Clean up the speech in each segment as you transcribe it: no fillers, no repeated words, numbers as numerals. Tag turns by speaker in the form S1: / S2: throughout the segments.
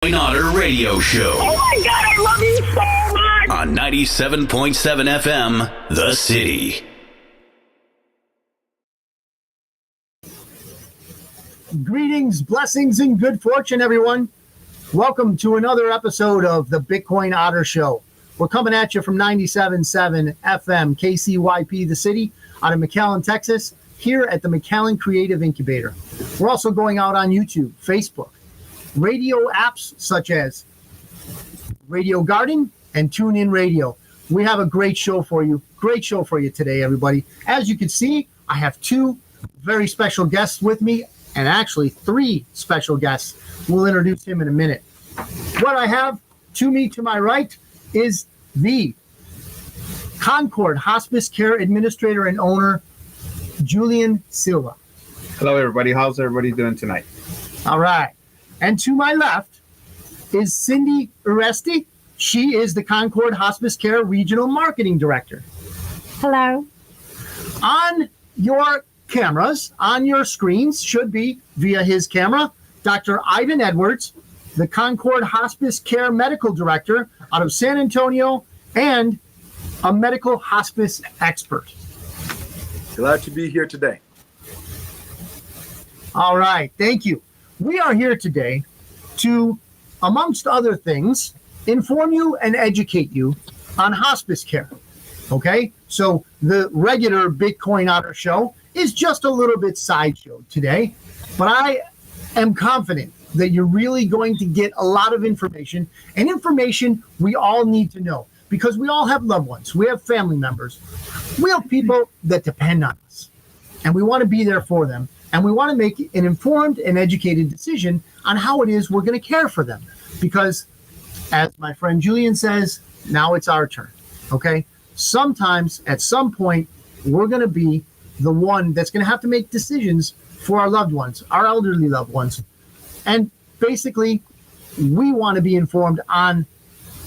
S1: Otter radio show.
S2: Oh my God, I love you so much!
S1: On 97.7 FM, The City.
S3: Greetings, blessings, and good fortune, everyone. Welcome to another episode of the Bitcoin Otter Show. We're coming at you from 97.7 FM, KCYP, The City, out of McAllen, Texas, here at the McAllen Creative Incubator. We're also going out on YouTube, Facebook, radio apps such as Radio Garden and TuneIn Radio. We have a great show for you. Great show for you today, everybody. As you can see, I have two very special guests with me, and actually three special guests. We'll introduce him in a minute. What I have to me to my right is the Concord Hospice Care Administrator and Owner, Julian Silva.
S4: Hello, everybody. How's everybody doing tonight?
S3: All right. And to my left is Cindy Uresti. She is the Concord Hospice Care Regional Marketing Director.
S5: Hello.
S3: On your cameras, on your screens, should be via his camera, Dr. Ivan Edwards, the Concord Hospice Care Medical Director out of San Antonio and a medical hospice expert.
S4: Glad to be here today.
S3: All right. Thank you. We are here today to, amongst other things, inform you and educate you on hospice care. Okay? So the regular Bitcoin Otter Show is just a little bit sideshow today, but I am confident that you're really going to get a lot of information, and information we all need to know, because we all have loved ones. We have family members. We have people that depend on us, and we want to be there for them. And we want to make an informed and educated decision on how it is we're going to care for them. Because, as my friend Julian says, now it's our turn. Okay? Sometimes, at some point, we're going to be the one that's going to have to make decisions for our loved ones, our elderly loved ones. And basically, we want to be informed on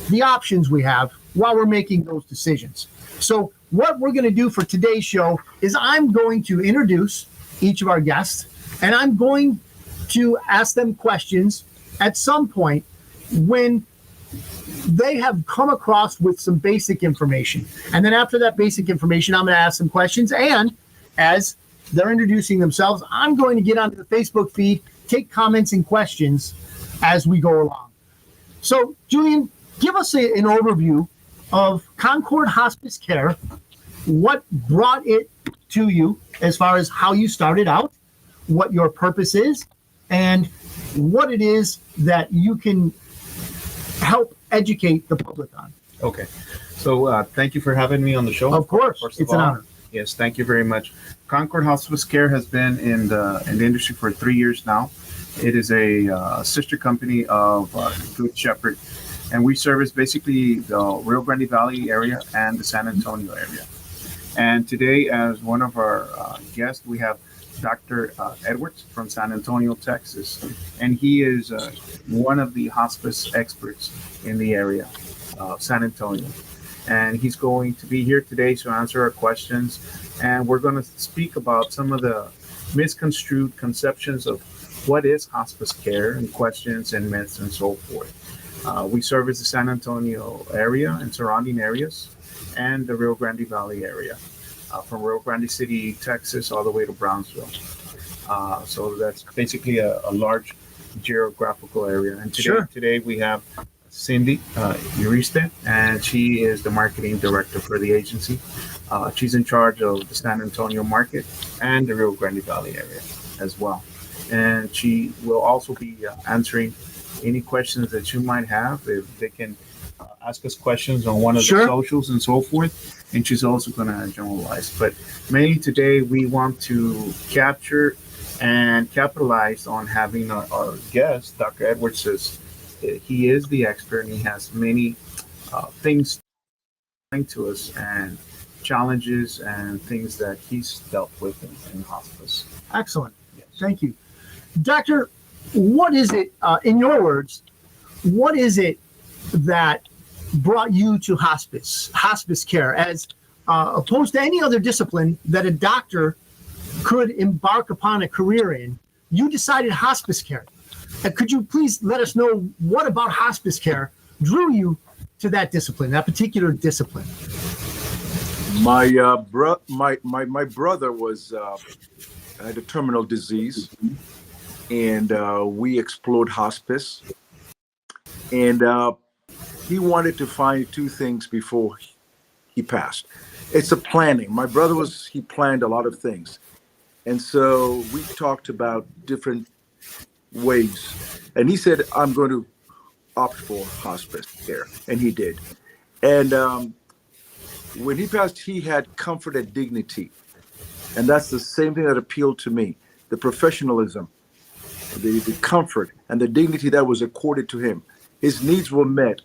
S3: the options we have while we're making those decisions. So, what we're going to do for today's show is I'm going to introduce each of our guests, and I'm going to ask them questions at some point when they have come across with some basic information. And then after that basic information, I'm going to ask some questions, and as they're introducing themselves, I'm going to get onto the Facebook feed, take comments and questions as we go along. So, Julian, give us an overview of Concord Hospice Care, what brought it to you as far as how you started out, what your purpose is, and what it is that you can help educate the public on.
S4: Okay. So thank you for having me on the show.
S3: Of course.
S4: First
S3: it's
S4: of all,
S3: an honor.
S4: Yes, thank you very much. Concord Hospice Care has been in the industry for 3 years now. It is a sister company of Good Shepherd, and we service basically the Rio Grande Valley area and the San Antonio area. And today, as one of our guests, we have Dr. Edwards from San Antonio, Texas. And he is one of the hospice experts in the area of San Antonio. And he's going to be here today to answer our questions. And we're going to speak about some of the misconstrued conceptions of what is hospice care and questions and myths and so forth. We service the San Antonio area and surrounding areas, and the Rio Grande Valley area, from Rio Grande City, Texas, all the way to Brownsville. So that's basically a large geographical area. And today we have Cindy Uriste, and she is the marketing director for the agency. She's in charge of the San Antonio market and the Rio Grande Valley area as well. And she will also be answering any questions that you might have. If they can ask us questions on one of the socials and so forth, and she's also going to generalize. But mainly today, we want to capture and capitalize on having our guest, Dr. Edwards. Says he is the expert, and he has many things to us and challenges and things that he's dealt with in hospice.
S3: Excellent. Yes. Thank you. Doctor, what is it, in your words, what is it that brought you to hospice care, as opposed to any other discipline that a doctor could embark upon a career in? You decided hospice care. Could you please let us know what about hospice care drew you to that discipline, that particular discipline?
S5: My brother was had a terminal disease, and we explored hospice, and he wanted to find two things before he passed. It's a planning. My brother he planned a lot of things, and so we talked about different ways, and he said, I'm going to opt for hospice care, and he did. And when he passed, he had comfort and dignity, and that's the same thing that appealed to me: the professionalism, the comfort, and the dignity that was accorded to him. His needs were met.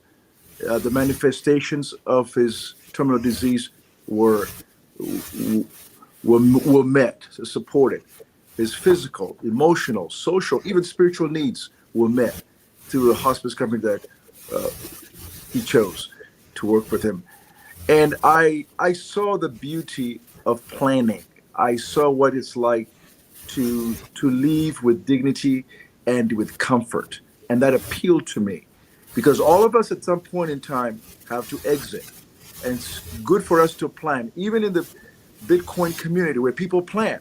S5: The manifestations of his terminal disease were met, supported. His physical, emotional, social, even spiritual needs were met through the hospice company that he chose to work with him. And I saw the beauty of planning. I saw what it's like to leave with dignity and with comfort. And that appealed to me, because all of us at some point in time have to exit. And it's good for us to plan, even in the Bitcoin community where people plan.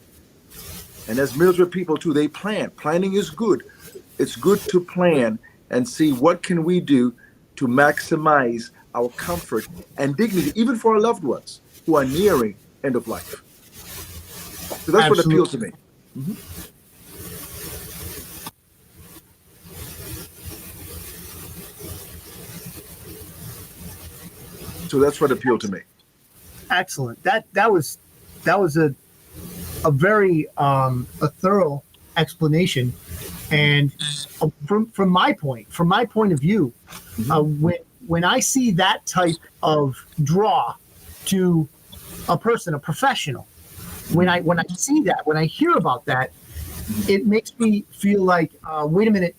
S5: And as military people too, they plan. Planning is good. It's good to plan and see what can we do to maximize our comfort and dignity, even for our loved ones who are nearing end of life. So that's what appeals to me. Mm-hmm. So that's what appealed to me.
S3: Excellent. That was a very a thorough explanation, and from my point of view, when I see that type of draw to a person, a professional, when I see that, when I hear about that, it makes me feel like, wait a minute,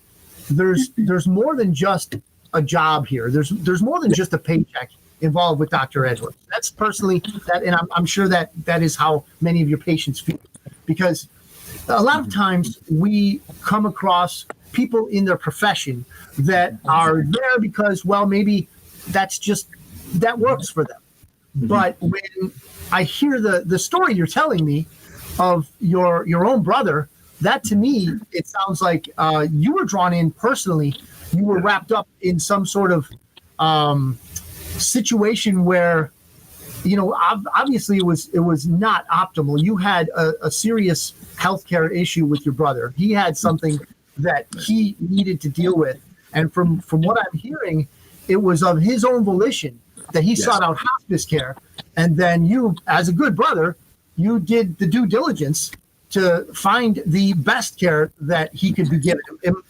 S3: there's more than just a job here. There's more than just a paycheck involved with Dr. Edwards. That's personally that, and I'm sure that is how many of your patients feel, because a lot of times we come across people in their profession that are there because, well, maybe that works for them. Mm-hmm. But when I hear the story you're telling me of your own brother, that to me, it sounds like you were drawn in personally. You were wrapped up in some sort of situation where, obviously it was not optimal. You had a serious healthcare issue with your brother. He had something that he needed to deal with. And from what I'm hearing, it was of his own volition that he sought out hospice care. And then you, as a good brother, you did the due diligence to find the best care that he could be given.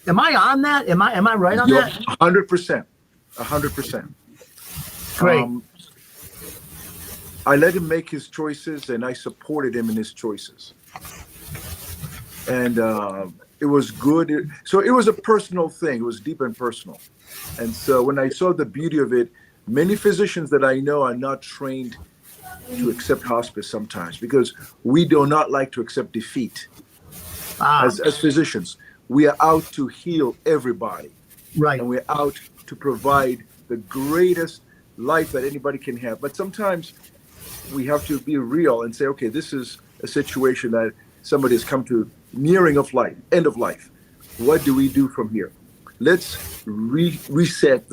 S3: Am I on that? Am I right on that?
S5: 100%. 100%.
S3: Great.
S5: I let him make his choices, and I supported him in his choices. And it was good. So it was a personal thing. It was deep and personal. And so when I saw the beauty of it, many physicians that I know are not trained to accept hospice sometimes, because we do not like to accept defeat. As physicians, we are out to heal everybody.
S3: Right.
S5: And we're out to provide the greatest life that anybody can have. But sometimes we have to be real and say, okay, this is a situation that somebody has come to nearing of life, end of life. What do we do from here? Let's reset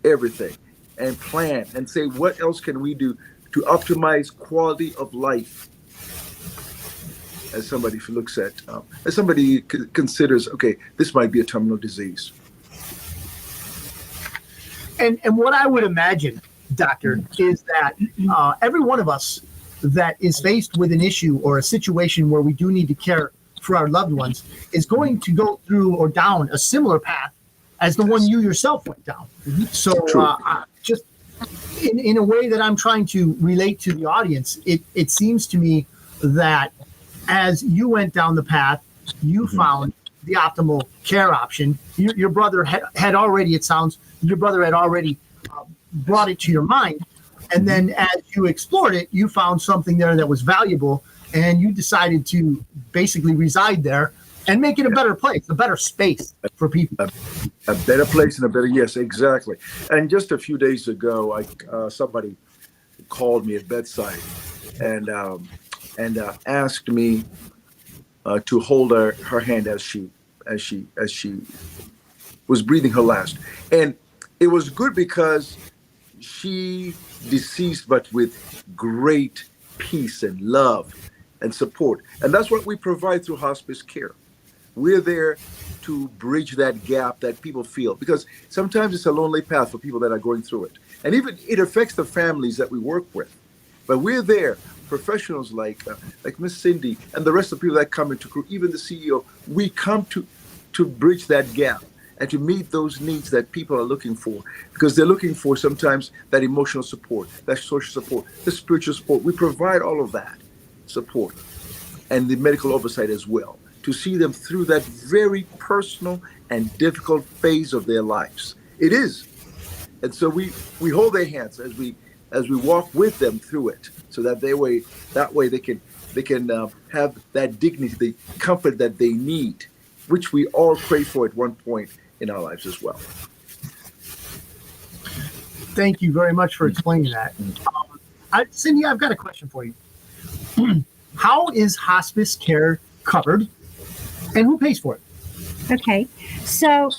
S5: everything and plan and say, what else can we do to optimize quality of life? As somebody looks at, as somebody considers, okay, this might be a terminal disease.
S3: And what I would imagine, Doctor, is that every one of us that is faced with an issue or a situation where we do need to care for our loved ones is going to go through or down a similar path as the one you yourself went down. Mm-hmm. So just in a way that I'm trying to relate to the audience, it seems to me that as you went down the path, you found the optimal care option. Your brother had already, it sounds, your brother had already brought it to your mind. And then as you explored it, you found something there that was valuable, and you decided to basically reside there and make it a better place, a better space for people.
S5: A better place and a better, yes, exactly. And just a few days ago, somebody called me at bedside and asked me to hold her hand as she was breathing her last. And it was good because she deceased, but with great peace and love and support. And that's what we provide through hospice care. We're there to bridge that gap that people feel, because sometimes it's a lonely path for people that are going through it. And even it affects the families that we work with. But we're there, professionals like Miss Cindy and the rest of the people that come into crew, even the CEO, we come to bridge that gap and to meet those needs that people are looking for, because they're looking for sometimes that emotional support, that social support, the spiritual support. We provide all of that support and the medical oversight as well, to see them through that very personal and difficult phase of their lives. It is. And so we hold their hands as we walk with them through it, so that way they can have that dignity, the comfort that they need, which we all crave for at one point in our lives as well.
S3: Thank you very much for explaining that. Cindy, I've got a question for you. How is hospice care covered, and who pays for it?
S6: Okay, so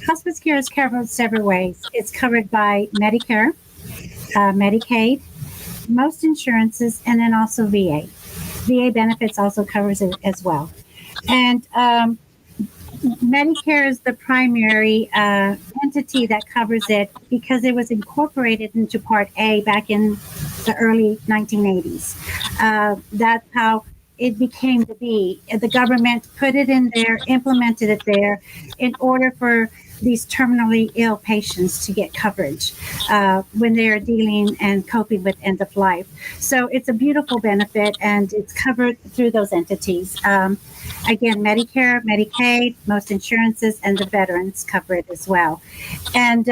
S6: hospice care is covered several ways. It's covered by Medicare, Medicaid, most insurances, and then also VA. VA benefits also covers it as well. And Medicare is the primary entity that covers it because it was incorporated into Part A back in the early 1980s. That's how it became to be. The government put it in there, implemented it there in order for these terminally ill patients to get coverage when they're dealing and coping with end of life. So it's a beautiful benefit, and it's covered through those entities. Again, Medicare, Medicaid, most insurances, and the veterans cover it as well. And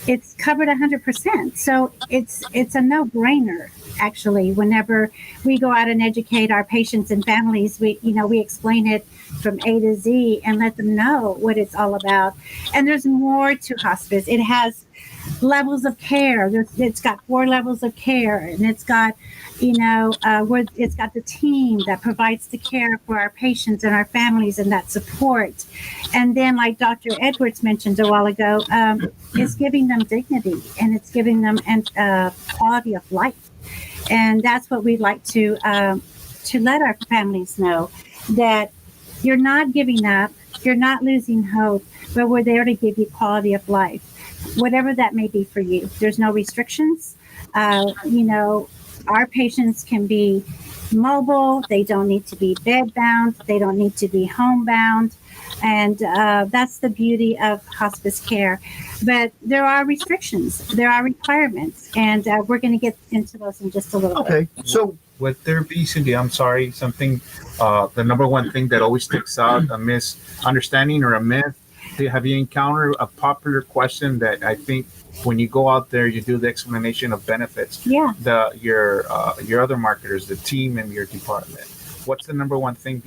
S6: it's covered 100%. So it's a no-brainer. Actually, whenever we go out and educate our patients and families, we explain it from A to Z and let them know what it's all about. And there's more to hospice. It has levels of care. It's got 4 levels of care, and it's got, it's got the team that provides the care for our patients and our families and that support. And then, like Dr. Edwards mentioned a while ago, it's giving them dignity, and it's giving them quality of life. And that's what we'd like to let our families know, that you're not giving up, you're not losing hope, but we're there to give you quality of life, whatever that may be for you. There's no restrictions. Our patients can be mobile. They don't need to be bed bound. They don't need to be homebound. And that's the beauty of hospice care. But there are restrictions. There are requirements. And we're going to get into those in just a little bit.
S3: Okay. So
S4: would there be, Cindy, I'm sorry, something, the number one thing that always sticks out, a misunderstanding or a myth? Have you encountered a popular question that I think when you go out there, you do the explanation of benefits?
S6: Yeah.
S4: Your other marketers, the team in your department, what's the number one thing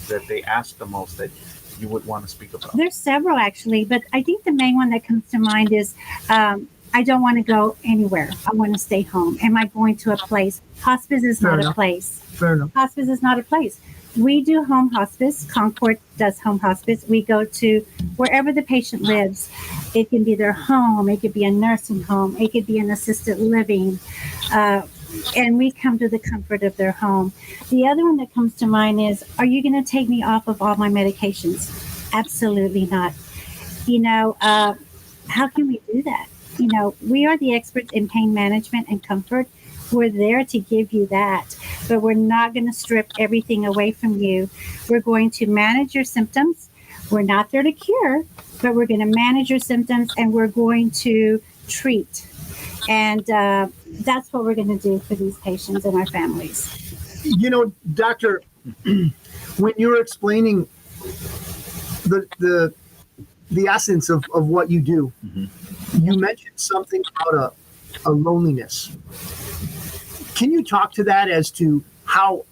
S4: that they ask the most that you would want to speak about?
S6: There's several, actually, but I think the main one that comes to mind is I don't want to go anywhere. I want to stay home. Am I going to a place? Hospice is not a place.
S3: Fair enough.
S6: Hospice is not a place. We do home hospice. Concord does home hospice. We go to wherever the patient lives. It can be their home. It could be a nursing home. It could be an assisted living. And we come to the comfort of their home. The other one that comes to mind is, are you going to take me off of all my medications? Absolutely not. How can we do that? We are the experts in pain management and comfort. We're there to give you that, but we're not going to strip everything away from you. We're going to manage your symptoms. We're not there to cure, but we're going to manage your symptoms, and we're going to treat. And that's what we're going to do for these patients and our families.
S3: Doctor, when you were explaining the essence of what you do, you mentioned something about a loneliness. Can you talk to that as to how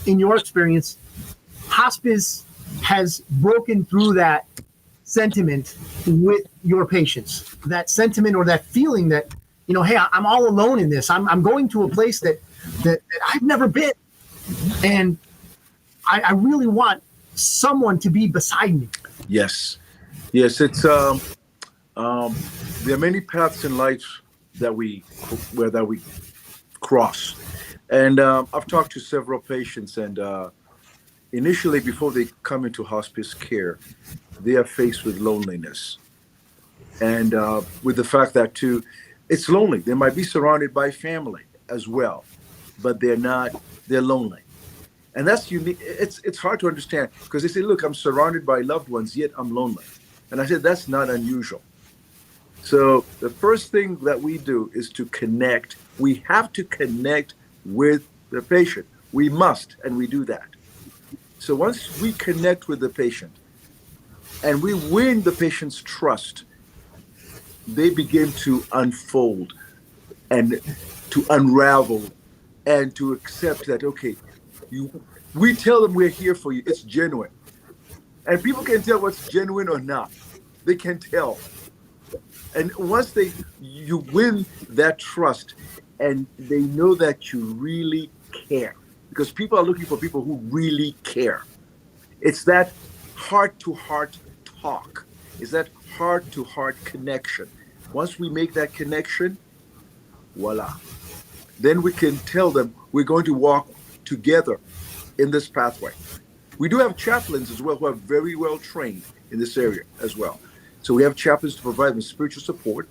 S3: in your experience, hospice has broken through that sentiment with your patients? That sentiment or that feeling that, hey, I'm all alone in this. I'm going to a place that I've never been. And I really want someone to be beside me.
S5: Yes. It's there are many paths in life that we cross, and I've talked to several patients, and initially, before they come into hospice care, they are faced with loneliness, and with the fact that too, it's lonely. They might be surrounded by family as well, but they're lonely. And that's unique. It's hard to understand because they say, look, I'm surrounded by loved ones, yet I'm lonely. And I said, that's not unusual. So the first thing that we do is to connect. We have to connect with the patient. We must, and we do that. So once we connect with the patient and we win the patient's trust, they begin to unfold and to unravel and to accept that, okay, we tell them we're here for you. It's genuine. And people can tell what's genuine or not. They can tell. And once you win that trust and they know that you really care, because people are looking for people who really care. It's that heart-to-heart talk. It's that heart-to-heart connection. Once we make that connection, voila. Then we can tell them we're going to walk together in this pathway. We do have chaplains as well who are very well trained in this area as well. So we have chaplains to provide them spiritual support,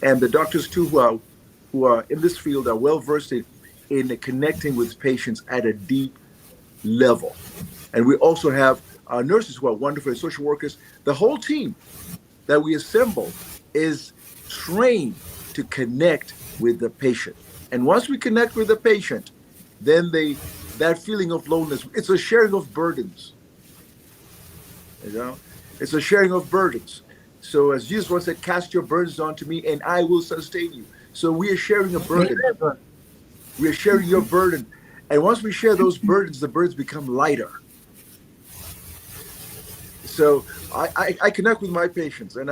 S5: and the doctors too who are in this field are well versed in connecting with patients at a deep level. And we also have our nurses who are wonderful, social workers. The whole team that we assemble is trained to connect with the patient. And once we connect with the patient, then that feeling of loneliness, it's a sharing of burdens. It's a sharing of burdens. So as Jesus once said, cast your burdens onto me and I will sustain you. So we are sharing a burden. We are sharing your burden. And once we share those burdens, the burdens become lighter. So I connect with my patients, and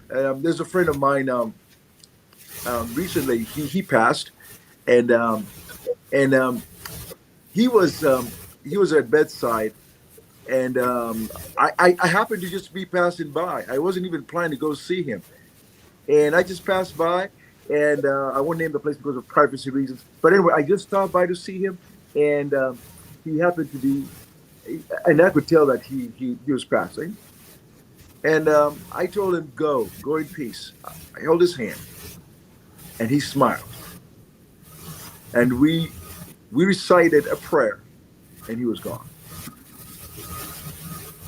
S5: there's a friend of mine recently, he passed, and he was at bedside, and I happened to just be passing by. I wasn't even planning to go see him, and I just passed by, and I won't name the place because of privacy reasons. But anyway, I just stopped by to see him, and he happened to be, and I could tell that he was passing. And I told him, go in peace. I held his hand, and he smiled. And we recited a prayer, and he was gone.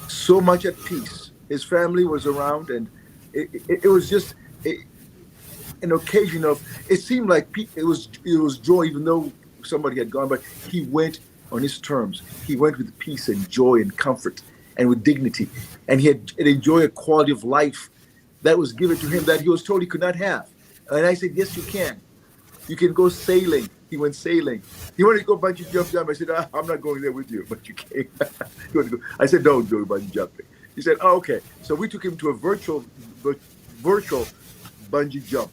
S5: So much at peace. His family was around, and it was just an occasion of, it seemed like it was joy, even though somebody had gone, but he went on his terms. He went with peace and joy and comfort and with dignity. And he had enjoyed a quality of life that was given to him that he was told he could not have. And I said, yes, you can. You can go sailing. He went sailing. He wanted to go bungee jumping. I said, I'm not going there with you, but you can. I said, don't go bungee jumping. He said, oh, okay. So we took him to a virtual bungee jump.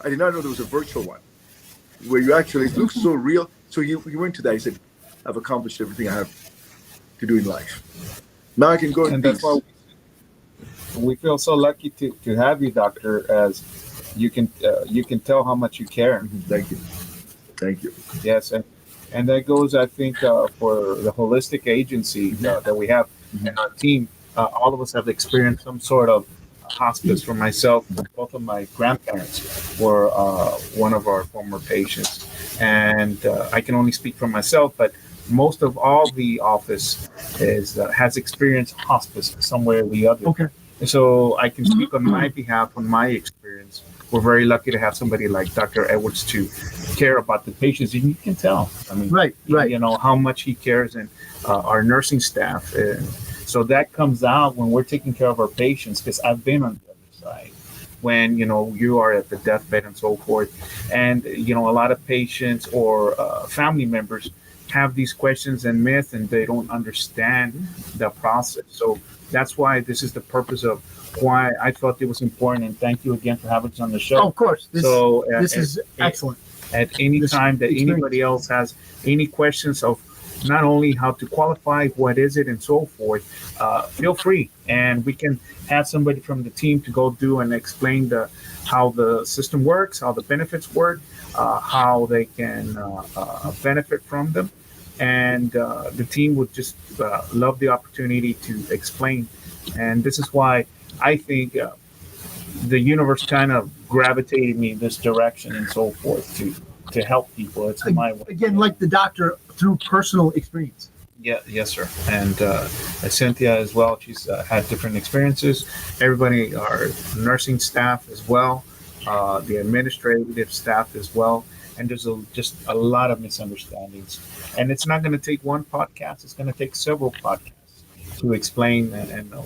S5: I did not know there was a virtual one where you actually, it looks so real. So he went to that. He said, I've accomplished everything I have to do in life. Now I can go in peace.
S4: That's why we feel so lucky to have you, Doctor, as you can tell how much you care.
S5: Thank you.
S4: Yes, and that goes, I think, for the holistic agency that we have in our team. All of us have experienced some sort of hospice. For myself, both of my grandparents were one of our former patients, and I can only speak for myself, but most of all the office has experienced hospice some way or the other.
S3: Okay.
S4: And so I can speak on my behalf, on my experience. We're very lucky to have somebody like Dr. Edwards to care about the patients, and you can tell. I mean,
S3: right.
S4: You know how much he cares, and our nursing staff. So that comes out when we're taking care of our patients, because I've been on the other side when, you are at the deathbed and so forth. And, a lot of patients or family members have these questions and myths, and they don't understand the process. So that's why this is the purpose of why I thought it was important. And thank you again for having us on the show.
S3: Oh, of course. This is
S4: at,
S3: excellent.
S4: At any
S3: This
S4: time that
S3: experience.
S4: anybody else has any questions of not only how to qualify, what is it, and so forth, feel free, and we can have somebody from the team to go do and explain how the system works, how the benefits work, how they can benefit from them, and the team would just love the opportunity to explain. And this is why I think the universe kind of gravitated me in this direction and so forth to help people. It's my way.
S3: Again, like the doctor, through personal experience.
S4: Yeah, yes, sir. And Cynthia as well. She's had different experiences. Everybody, our nursing staff as well, the administrative staff as well. And there's just a lot of misunderstandings. And it's not going to take one podcast. It's going to take several podcasts to explain and the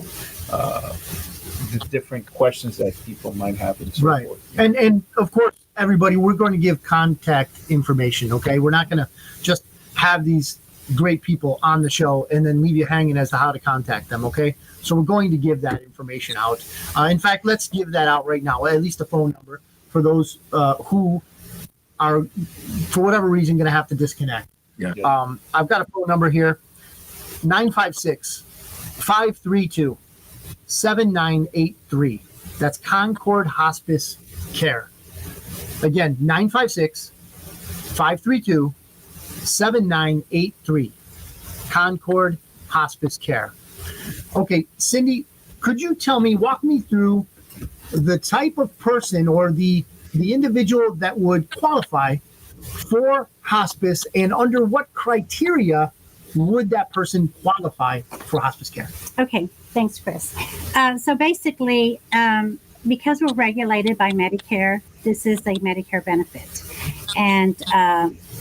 S4: different questions that people might have and so
S3: Right.
S4: forth.
S3: And of course, everybody, we're going to give contact information. Okay, we're not going to just have these great people on the show and then leave you hanging as to how to contact them. Okay, so we're going to give that information out. In fact, let's give that out right now, at least a phone number for those who are, for whatever reason, going to have to disconnect.
S5: Yeah.
S3: I've got a phone number here, 956-532-7983. That's Concord Hospice Care. Again, 956-532-7983. Concord Hospice Care. Okay, Cindy, could you walk me through the type of person or the individual that would qualify for hospice, and under what criteria would that person qualify for hospice care?
S6: Okay, thanks, Chris. So basically, because we're regulated by Medicare, this is a Medicare benefit. And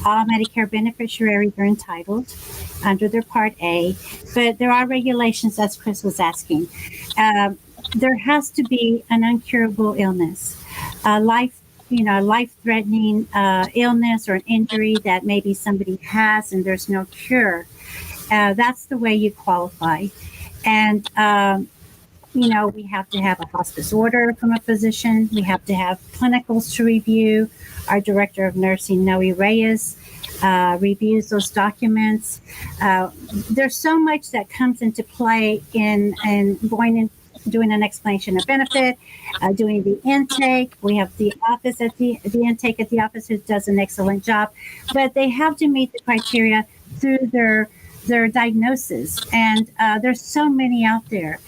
S6: all Medicare beneficiaries are entitled under their Part A, but there are regulations, as Chris was asking. There has to be an uncurable illness, life-threatening illness or an injury that maybe somebody has and there's no cure. That's the way you qualify. And, we have to have a hospice order from a physician. We have to have clinicals to review. Our director of nursing, Noe Reyes, reviews those documents. There's so much that comes into play in going in, doing an explanation of benefit, doing the intake. We have the office at the intake at the office who does an excellent job, but they have to meet the criteria through their diagnosis. And there's so many out there.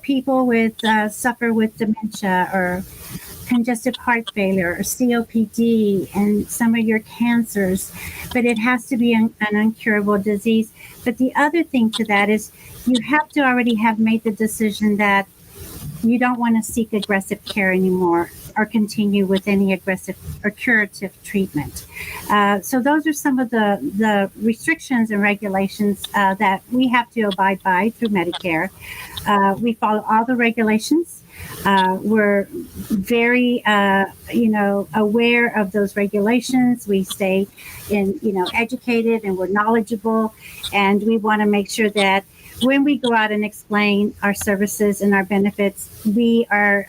S6: People suffer with dementia or congestive heart failure or COPD and some of your cancers, but it has to be an uncurable disease. But the other thing to that is you have to already have made the decision that you don't want to seek aggressive care anymore or continue with any aggressive or curative treatment. So those are some of the restrictions and regulations that we have to abide by through Medicare. We follow all the regulations. We're very, aware of those regulations. We stay educated and we're knowledgeable, and we want to make sure that when we go out and explain our services and our benefits, we're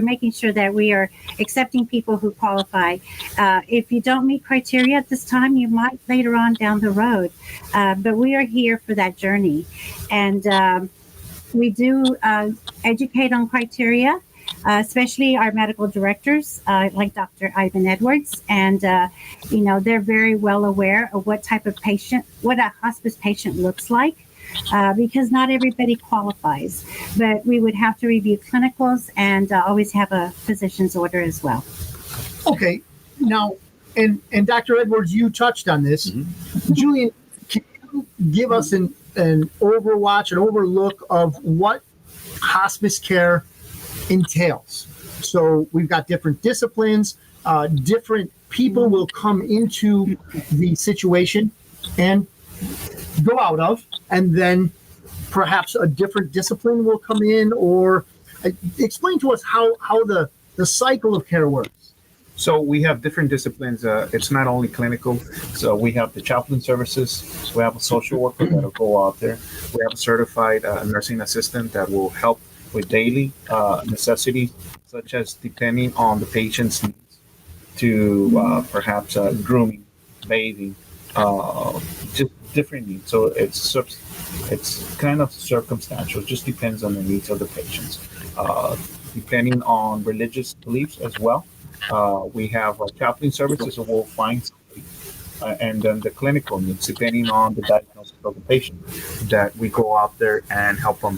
S6: making sure that we are accepting people who qualify. If you don't meet criteria at this time, you might later on down the road, but we are here for that journey. And we do educate on criteria, especially our medical directors, like Dr. Ivan Edwards. And, they're very well aware of what type of patient, what a hospice patient looks like, because not everybody qualifies. But we would have to review clinicals and always have a physician's order as well.
S3: Okay. Now, and Dr. Edwards, you touched on this. Mm-hmm. Julian, can you give us an overlook of what hospice care entails? So we've got different disciplines, different people will come into the situation and go out of, and then perhaps a different discipline will come in, or explain to us how the cycle of care works.
S4: So we have different disciplines. It's not only clinical. So we have the chaplain services. We have a social worker that'll go out there. We have a certified nursing assistant that will help with daily necessities, such as depending on the patient's needs, to perhaps grooming, bathing, just different needs. So it's kind of circumstantial. It just depends on the needs of the patients. Depending on religious beliefs as well. We have chaplain services, so we'll find somebody, and then the clinical needs, depending on the diagnosis of the patient, that we go out there and help them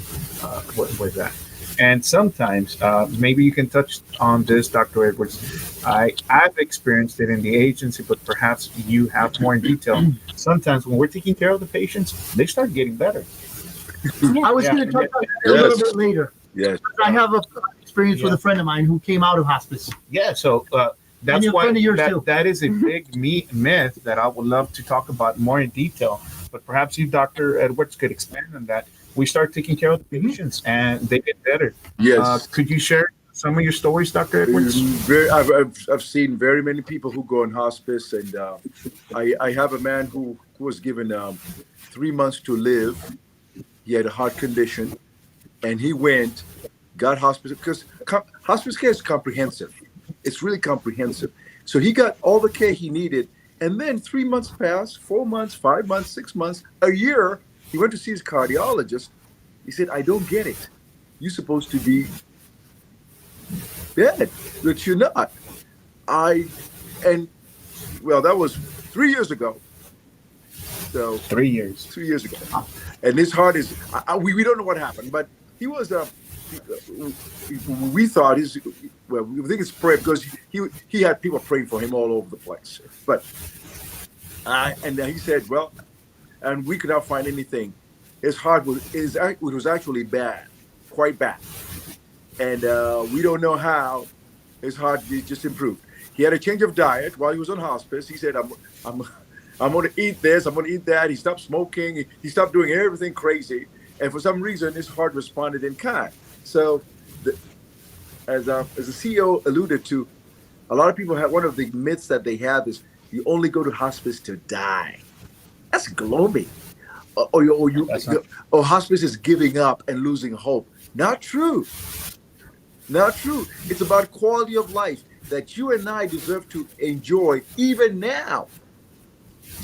S4: with that. And sometimes, maybe you can touch on this, Dr. Edwards. I've experienced it in the agency, but perhaps you have more in detail. Sometimes when we're taking care of the patients, they start getting better.
S3: I was going to talk about that a little bit later.
S5: Yes.
S3: I have a experience with a friend of mine who came out of hospice.
S4: Yeah, so that's why that is a big myth that I would love to talk about more in detail. But perhaps you, Dr. Edwards, could expand on that. We start taking care of the patients, and they get better.
S5: Yes.
S4: Could you share some of your stories, Dr. Edwards?
S5: I've seen very many people who go in hospice, and I have a man who was given 3 months to live. He had a heart condition, and he went, got hospice, because hospice care is comprehensive. It's really comprehensive. So he got all the care he needed, and then 3 months passed, 4 months, 5 months, 6 months, a year. He went to see his cardiologist. He said, "I don't get it. You're supposed to be dead, but you're not." Well, that was 3 years ago. So
S4: 3 years.
S5: 3 years ago. And his heart is, we don't know what happened, but he was, we thought we think it's prayer, because he had people praying for him all over the place. But, and he said, well, and we could not find anything. His heart was actually bad, quite bad. And we don't know how his heart just improved. He had a change of diet while he was on hospice. He said, I'm going to eat this, I'm going to eat that. He stopped smoking. He stopped doing everything crazy. And for some reason, his heart responded in kind. So, as the CEO alluded to, a lot of people have, one of the myths that they have is you only go to hospice to die. That's gloomy. Or hospice is giving up and losing hope. Not true. Not true. It's about quality of life that you and I deserve to enjoy even now.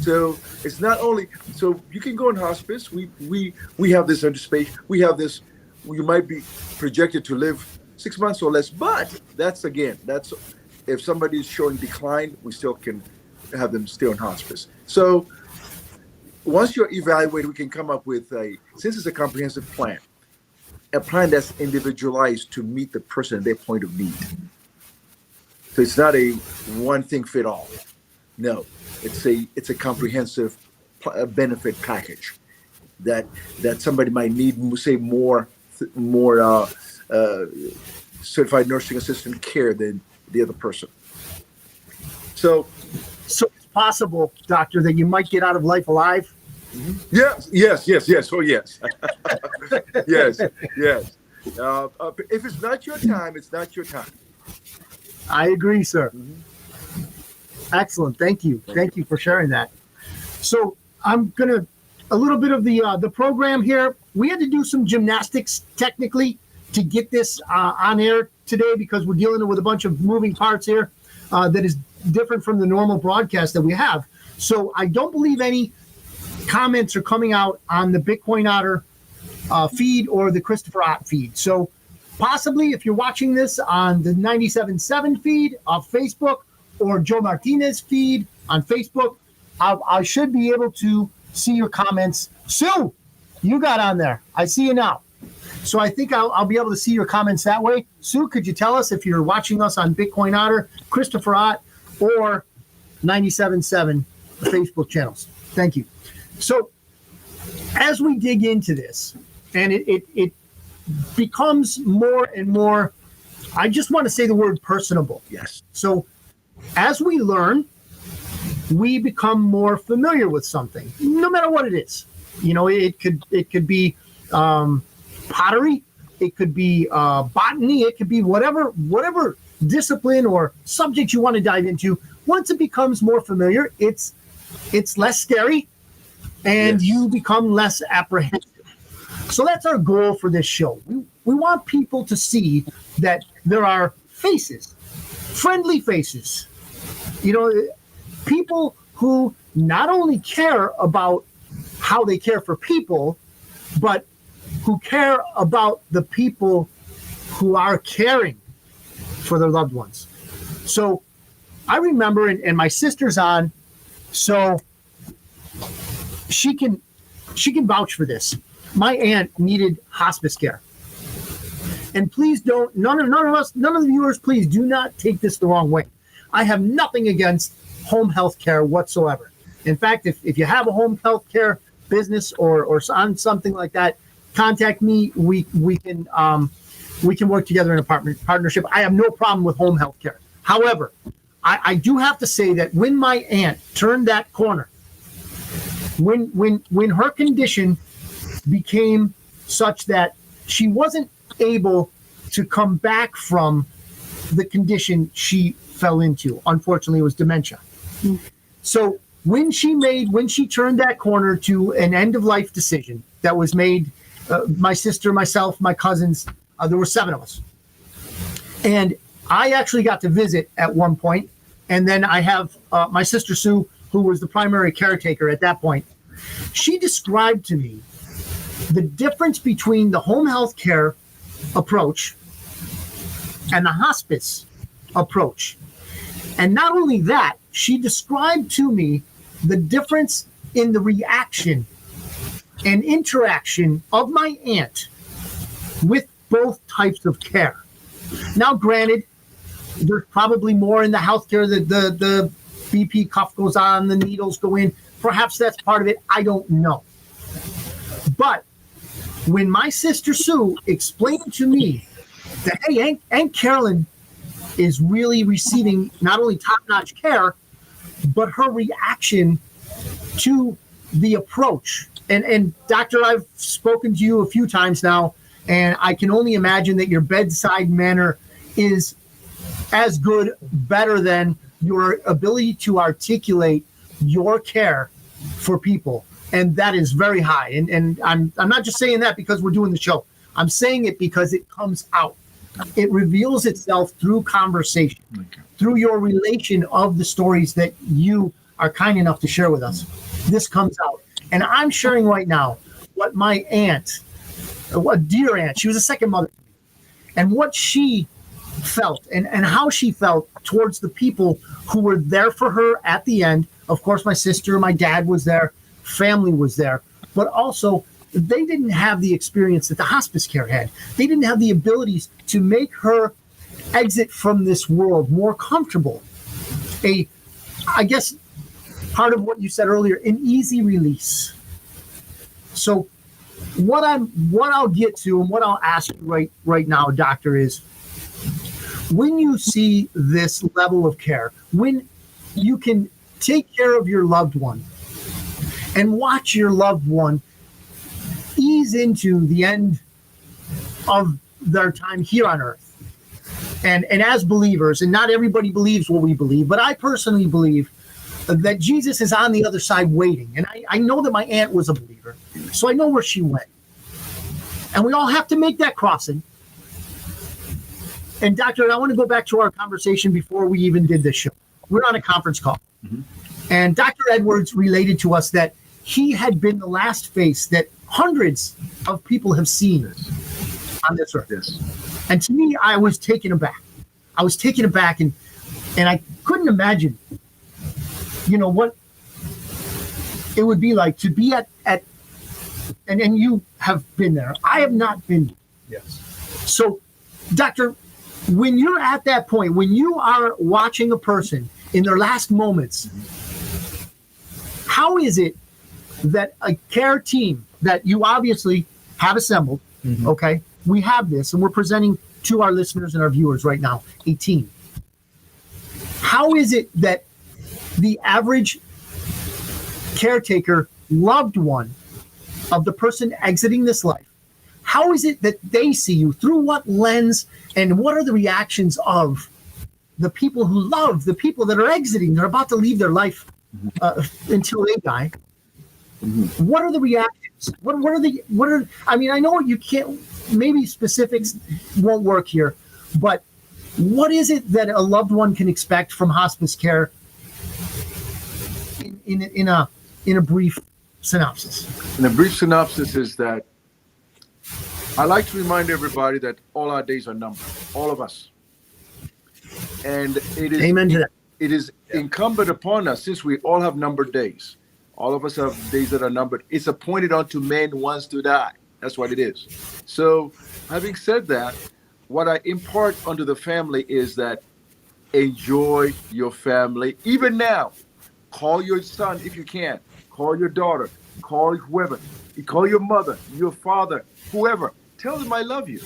S5: So it's not only, so you can go in hospice. We have this anticipation. We have this, you might be projected to live 6 months or less, but that's if somebody is showing decline, we still can have them stay on hospice. So once you're evaluated, we can come up with since it's a comprehensive plan, a plan that's individualized to meet the person at their point of need. So it's not a one thing fit all. No, it's a comprehensive benefit package that somebody might need, say more certified nursing assistant care than the other person. So
S3: it's possible, doctor, that you might get out of life alive.
S5: Mm-hmm. Yes. Oh, yes. yes. If it's not your time, it's not your time.
S3: I agree, sir.
S5: Mm-hmm.
S3: Excellent. Thank you. Thank you for sharing that. So I'm going to, a little bit of the program here. We had to do some gymnastics technically to get this on air today, because we're dealing with a bunch of moving parts here that is different from the normal broadcast that we have. So I don't believe any comments are coming out on the Bitcoin Otter feed or the Christopher Ott feed. So possibly if you're watching this on the 97.7 feed of Facebook or Joe Martinez feed on Facebook, I should be able to see your comments. Sue, you got on there. I see you now. So I think I'll be able to see your comments that way. Sue, could you tell us if you're watching us on Bitcoin Otter, Christopher Ott, or 97.7 Facebook channels? Thank you. So as we dig into this, and it becomes more and more, I just want to say the word personable.
S5: Yes.
S3: So as we learn, we become more familiar with something, no matter what it is. You know, it could be pottery, it could be botany, it could be whatever discipline or subject you want to dive into, once it becomes more familiar, it's less scary, and
S5: Yes.
S3: you become less apprehensive. So that's our goal for this show. We want people to see that there are faces, friendly faces, people who not only care about how they care for people, but who care about the people who are caring for their loved ones. So I remember, and my sister's on, so she can vouch for this. My aunt needed hospice care. And please don't, none of the viewers, please do not take this the wrong way. I have nothing against home health care whatsoever. In fact, if you have a home health care business or on something like that, contact me. We can work together in a partnership. I have no problem with home health care. However, I do have to say that when my aunt turned that corner, when her condition became such that she wasn't able to come back from the condition she fell into, unfortunately, it was dementia. So when she turned that corner to an end of life decision that was made, my sister, myself, my cousins, there were 7 of us, and I actually got to visit at one point, and then I have my sister Sue, who was the primary caretaker at that point. She described to me the difference between the home health care approach and the hospice approach. And not only that, she described to me the difference in the reaction and interaction of my aunt with both types of care. Now, granted, there's probably more in the healthcare that the BP cuff goes on, the needles go in. Perhaps that's part of it. I don't know. But when my sister Sue explained to me that, hey, Aunt Carolyn is really receiving not only top-notch care, but her reaction to the approach. And doctor, I've spoken to you a few times now, and I can only imagine that your bedside manner is as good, better than your ability to articulate your care for people. And that is very high. And I'm not just saying that because we're doing the show. I'm saying it because it comes out. It reveals itself through conversation, through your relation of the stories that you are kind enough to share with us. This comes out. And I'm sharing right now what my aunt, a dear aunt, she was a second mother to me, and what she felt and how she felt towards the people who were there for her at the end. Of course, my sister, my dad was there, family was there, but also they didn't have the experience that the hospice care had. They didn't have the abilities to make her exit from this world more comfortable. I guess part of what you said earlier, an easy release. So what I'll get to and what I'll ask you right now, doctor, is when you see this level of care, when you can take care of your loved one and watch your loved one ease into the end of their time here on earth. And as believers, and not everybody believes what we believe, but I personally believe that Jesus is on the other side waiting. And I know that my aunt was a believer, so I know where she went. And we all have to make that crossing. And doctor, I want to go back to our conversation before we even did this show. We're on a conference call. Mm-hmm. And Dr. Edwards related to us that he had been the last face that hundreds of people have seen on this earth. Yes. And to me, I was taken aback. And I couldn't imagine, what it would be like to be at and you have been there. I have not been.
S4: Yes.
S3: So, doctor, when you're at that point, when you are watching a person in their last moments, how is it that a care team that you obviously have assembled, okay, we have this, and we're presenting to our listeners and our viewers right now, a team. How is it that the average caretaker, loved one of the person exiting this life, how is it that they see you? Through what lens, and what are the reactions of the people who love, the people that are exiting, they're about to leave their life until they die. What are the reactions? I mean, I know you can't, maybe specifics won't work here, but what is it that a loved one can expect from hospice care in a brief synopsis?
S5: And a brief synopsis is that I like to remind everybody that all our days are numbered, all of us. And it is,
S3: amen to that.
S5: It is incumbent upon us, since we all have numbered days. All of us have days that are numbered. It's appointed unto men once to die. That's what it is. So, having said that, what I impart unto the family is that enjoy your family. Even now, call your son if you can. Call your daughter. Call whoever. Call your mother, your father, whoever. Tell them I love you.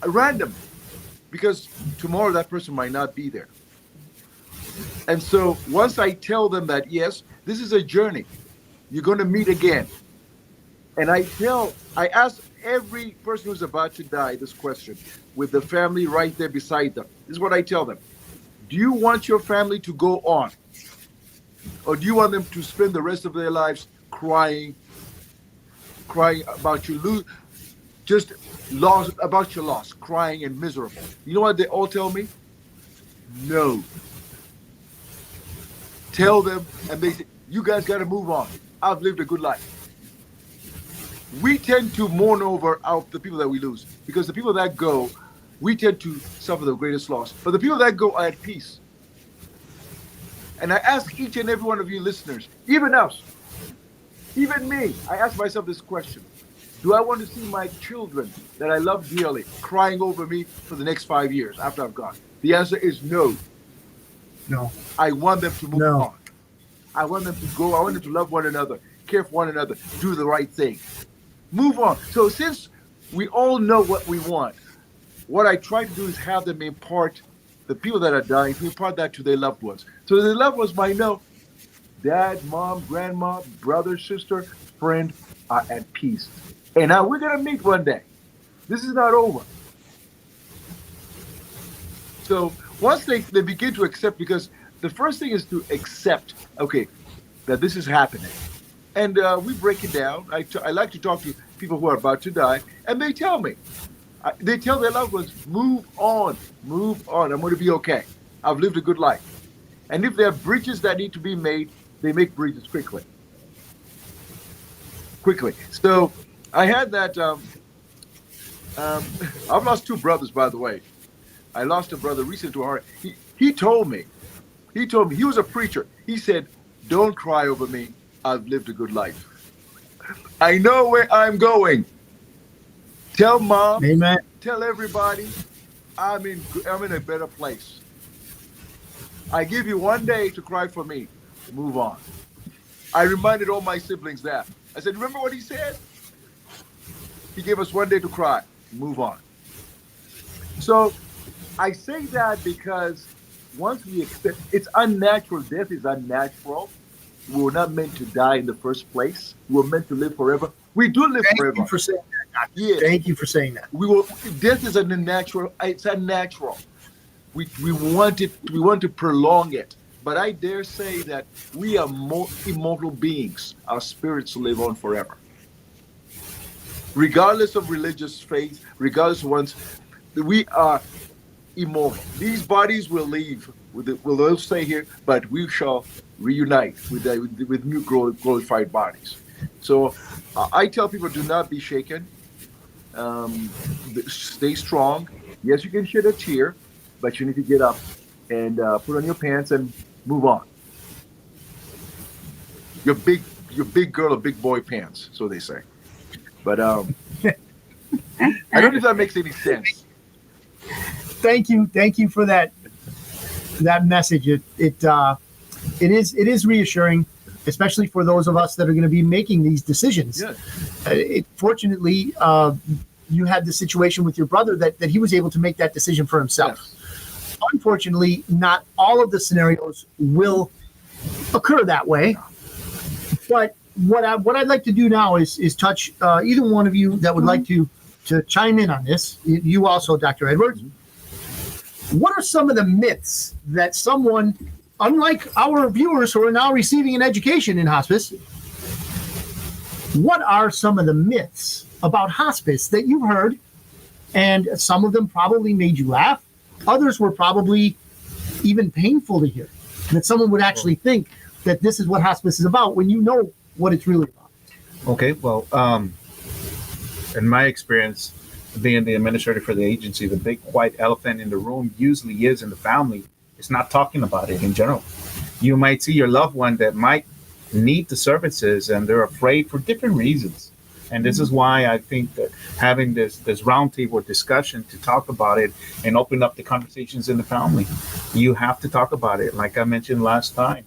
S5: Random. Because tomorrow that person might not be there. And so once I tell them that, yes, this is a journey. You're going to meet again. And I ask every person who's about to die this question with the family right there beside them. This is what I tell them. Do you want your family to go on? Or do you want them to spend the rest of their lives crying about your loss, crying and miserable? You know what they all tell me? No. Tell them, and they say, you guys got to move on. I've lived a good life. We tend to mourn over the people that we lose, because the people that go, we tend to suffer the greatest loss. But the people that go are at peace. And I ask each and every one of you listeners, even us, even me, I ask myself this question. Do I want to see my children that I love dearly crying over me for the next 5 years after I've gone? The answer is no.
S3: No.
S5: I want them to move on. I want them to go. I want them to love one another, care for one another, do the right thing. Move on. So since we all know what we want, what I try to do is have them impart, the people that are dying, to impart that to their loved ones. So their loved ones might know dad, mom, grandma, brother, sister, friend are at peace. And now we're going to meet one day. This is not over. So once they begin to accept, because the first thing is to accept, okay, that this is happening. And we break it down. I like to talk to people who are about to die, and they tell me. They tell their loved ones, move on. I'm going to be okay. I've lived a good life. And if there are bridges that need to be made, they make bridges quickly. So I had that. I've lost two brothers, by the way. I lost a brother recently to a heart. He told me, he was a preacher. He said, don't cry over me. I've lived a good life. I know where I'm going. Tell mom,
S3: amen.
S5: Tell everybody, I'm in a better place. I give you 1 day to cry for me. Move on. I reminded all my siblings that. I said, remember what he said? He gave us 1 day to cry. Move on. So I say that because once we accept, it's unnatural. Death is unnatural. We were not meant to die in the first place. We were meant to live forever. We do live forever.
S3: Thank you for saying that, Doctor.
S5: Yes.
S3: Thank you for saying that.
S5: Death is unnatural. It's unnatural. We want to prolong it. But I dare say that we are more immortal beings. Our spirits live on forever. Regardless of religious faith, regardless of one's, we are immortal. These bodies will leave. We'll stay here, but we shall reunite with new glorified bodies. So I tell people, do not be shaken. Stay strong. Yes, you can shed a tear, but you need to get up and put on your pants and move on. Your big girl or big boy pants, so they say. But I don't know if that makes any sense.
S3: Thank you for that message. It is reassuring, especially for those of us that are going to be making these decisions. Yeah. Fortunately, you had the situation with your brother that he was able to make that decision for himself. Yes. Unfortunately, not all of the scenarios will occur that way. But what I'd like to do now is touch either one of you that would like to chime in on this. You also, Dr. Edwards. what are some of the myths that someone, unlike our viewers who are now receiving an education in hospice, what are some of the myths about hospice that you've heard? And some of them probably made you laugh. Others were probably even painful to hear, that someone would actually think that this is what hospice is about when you know what it's really about.
S4: Okay, well, in my experience, being the administrator for the agency, the big white elephant in the room usually is in the family. It's not talking about it in general. You might see your loved one that might need the services and they're afraid for different reasons. And this is why I think that having this roundtable discussion to talk about it and open up the conversations in the family, you have to talk about it. Like I mentioned last time,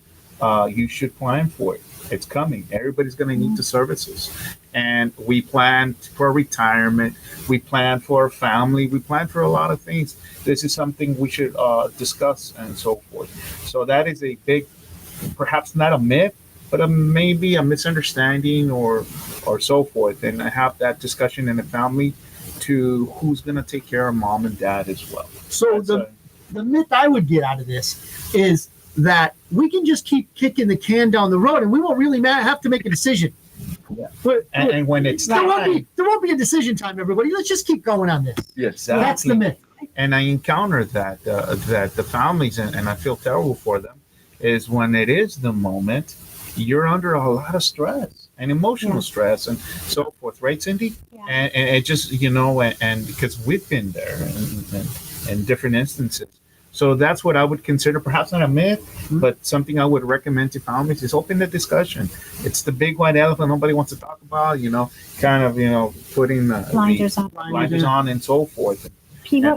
S4: you should plan for it. It's coming. Everybody's going to need the services. And we plan for retirement. We plan for a family. We plan for a lot of things. This is something we should discuss and so forth. So that is a big, perhaps not a myth, but maybe a misunderstanding or so forth. And I have that discussion in the family to who's going to take care of mom and dad as well.
S3: So the myth I would get out of this is that we can just keep kicking the can down the road and we won't really have to make a decision.
S4: Yeah. And when it's
S3: there won't be a decision time, everybody. Let's just keep going on this.
S5: Yes,
S4: exactly.
S3: That's the myth.
S4: And I encounter that the families, and I feel terrible for them, is when it is the moment, you're under a lot of stress and emotional stress and so forth, right, Cindy?
S6: Yeah.
S4: And it just, and because we've been there in different instances. So that's what I would consider, perhaps not a myth, but something I would recommend to families is open the discussion. It's the big white elephant nobody wants to talk about, kind of, putting
S6: Blinders
S4: on and so forth.
S6: People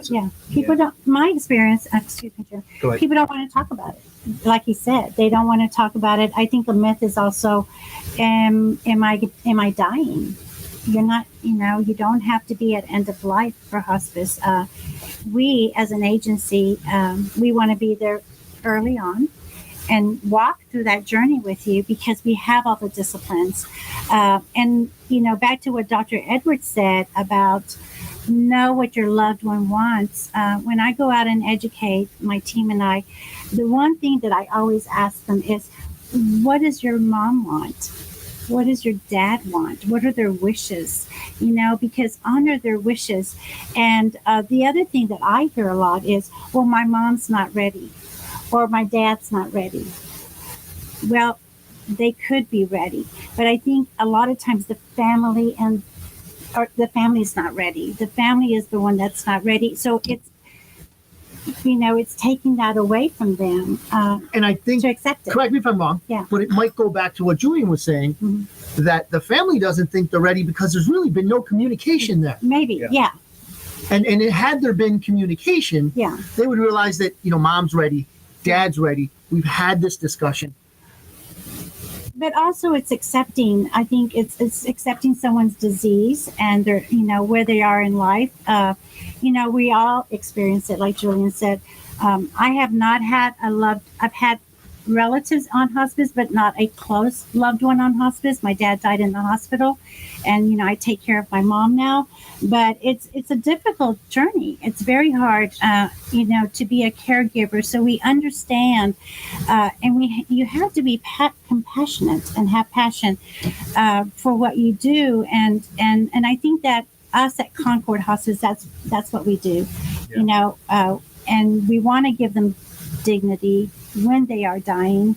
S6: don't, my experience, excuse me, Jim,
S4: Go ahead.
S6: people don't want to talk about it. Like you said, they don't want to talk about it. I think a myth is also, am I dying? You're not, you don't have to be at end of life for hospice. We, as an agency, we want to be there early on and walk through that journey with you because we have all the disciplines. And, back to what Dr. Edwards said about know what your loved one wants. When I go out and educate my team and I, the one thing that I always ask them is, what does your mom want? What does your dad want? What are their wishes? Because honor their wishes. And the other thing that I hear a lot is, well, my mom's not ready or my dad's not ready. Well, they could be ready. But I think a lot of times the family is not ready. The family is the one that's not ready. So it's taking that away from them.
S3: And I think,
S6: to accept it.
S3: correct me if I'm wrong, but it might go back to what Julian was saying, that the family doesn't think they're ready because there's really been no communication there.
S6: Maybe, yeah.
S3: And had there been communication, they would realize that, mom's ready, dad's ready. We've had this discussion.
S6: But also it's accepting, I think it's accepting someone's disease and their, where they are in life. We all experience it, like Julian said. I have not had I've had relatives on hospice, but not a close loved one on hospice. My dad died in the hospital and, I take care of my mom now, but it's a difficult journey. It's very hard, to be a caregiver. So we understand, and you have to be compassionate and have passion, for what you do. And I think that us at Concord Hospice, that's what we do, and we want to give them dignity when they are dying,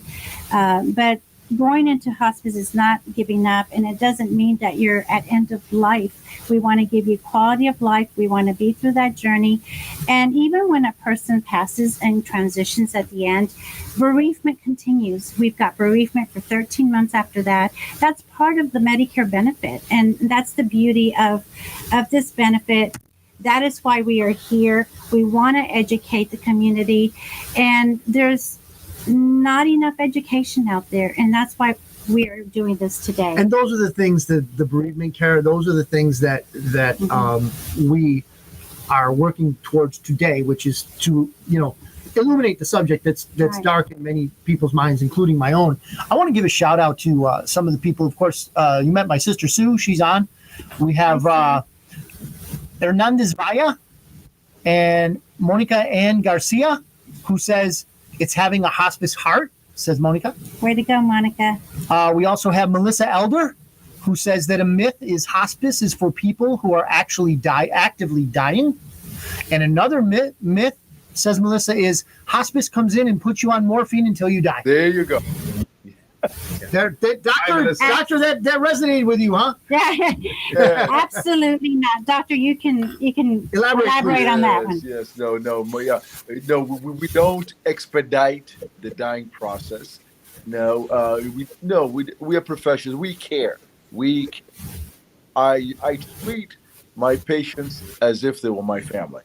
S6: but going into hospice is not giving up, and it doesn't mean that you're at end of life. We want to give you quality of life. We want to be through that journey, and even when a person passes and transitions at the end, bereavement continues. We've got bereavement for 13 months after that. That's part of the Medicare benefit, and that's the beauty of this benefit. That is why we are here. We want to educate the community, and there's not enough education out there, and that's why we are doing this today.
S3: And those are the things that the bereavement care, those are the things that we are working towards today, which is to illuminate the subject that's right. Dark in many people's minds, including my own. I want to give a shout out to some of the people. Of course, you met my sister Sue. She's on. We have Hernandez Vaya. And Monica Ann Garcia, who says it's having a hospice heart, says Monica.
S6: Way to go, Monica.
S3: We also have Melissa Elder, who says that a myth is hospice is for people who are actually actively dying. And another myth, says Melissa, is hospice comes in and puts you on morphine until you die.
S5: There you go.
S3: Doctor, that resonated with you, huh?
S6: Yeah, absolutely not, Doctor. You can elaborate on that one.
S5: Yes, no, we don't expedite the dying process. No, we are professionals. We care. I treat my patients as if they were my family.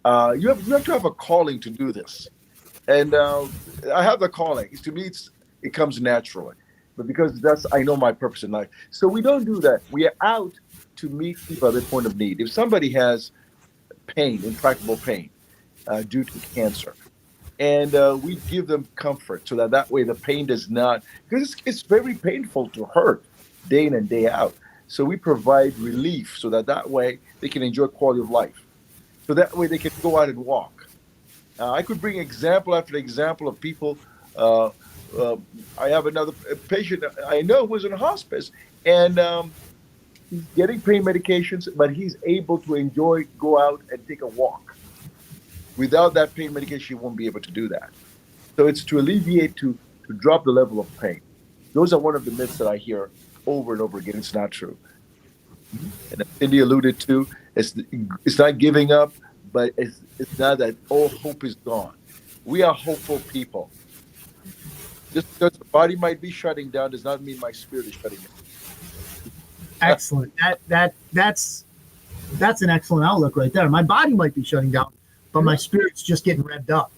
S5: You have to have a calling to do this, and I have the calling. To me, it comes naturally, but because I know my purpose in life. So we don't do that. We are out to meet people at their point of need. If somebody has pain, intractable pain, due to cancer, and we give them comfort so that way the pain does not, because it's very painful to hurt day in and day out. So we provide relief so that way they can enjoy quality of life. So that way they can go out and walk. I could bring example after example of people. I have another patient I know who's in hospice, and he's getting pain medications, but he's able to go out and take a walk. Without that pain medication, he won't be able to do that. So it's to alleviate, to drop the level of pain. Those are one of the myths that I hear over and over again. It's not true. And as Cindy alluded to, it's not giving up, but it's not that all hope is gone. We are hopeful people. Just because the body might be shutting down does not mean my spirit is shutting down.
S3: Excellent. That's an excellent outlook right there. My body might be shutting down, but my spirit's just getting revved up.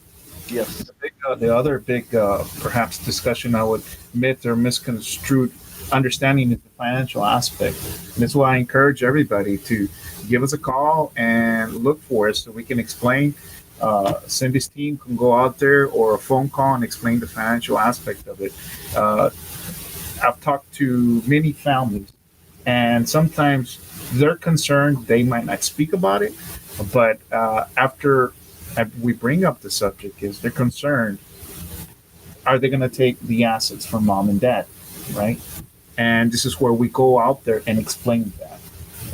S5: Yes.
S4: The other big, perhaps discussion I would myth or misconstrued understanding is the financial aspect. And that's why I encourage everybody to give us a call and look for us so we can explain. Cindy's team can go out there, or a phone call, and explain the financial aspect of it. I've talked to many families, and sometimes they're concerned. They might not speak about it, but after we bring up the subject, is they're concerned, are they going to take the assets from mom and dad, right? And this is where we go out there and explain that,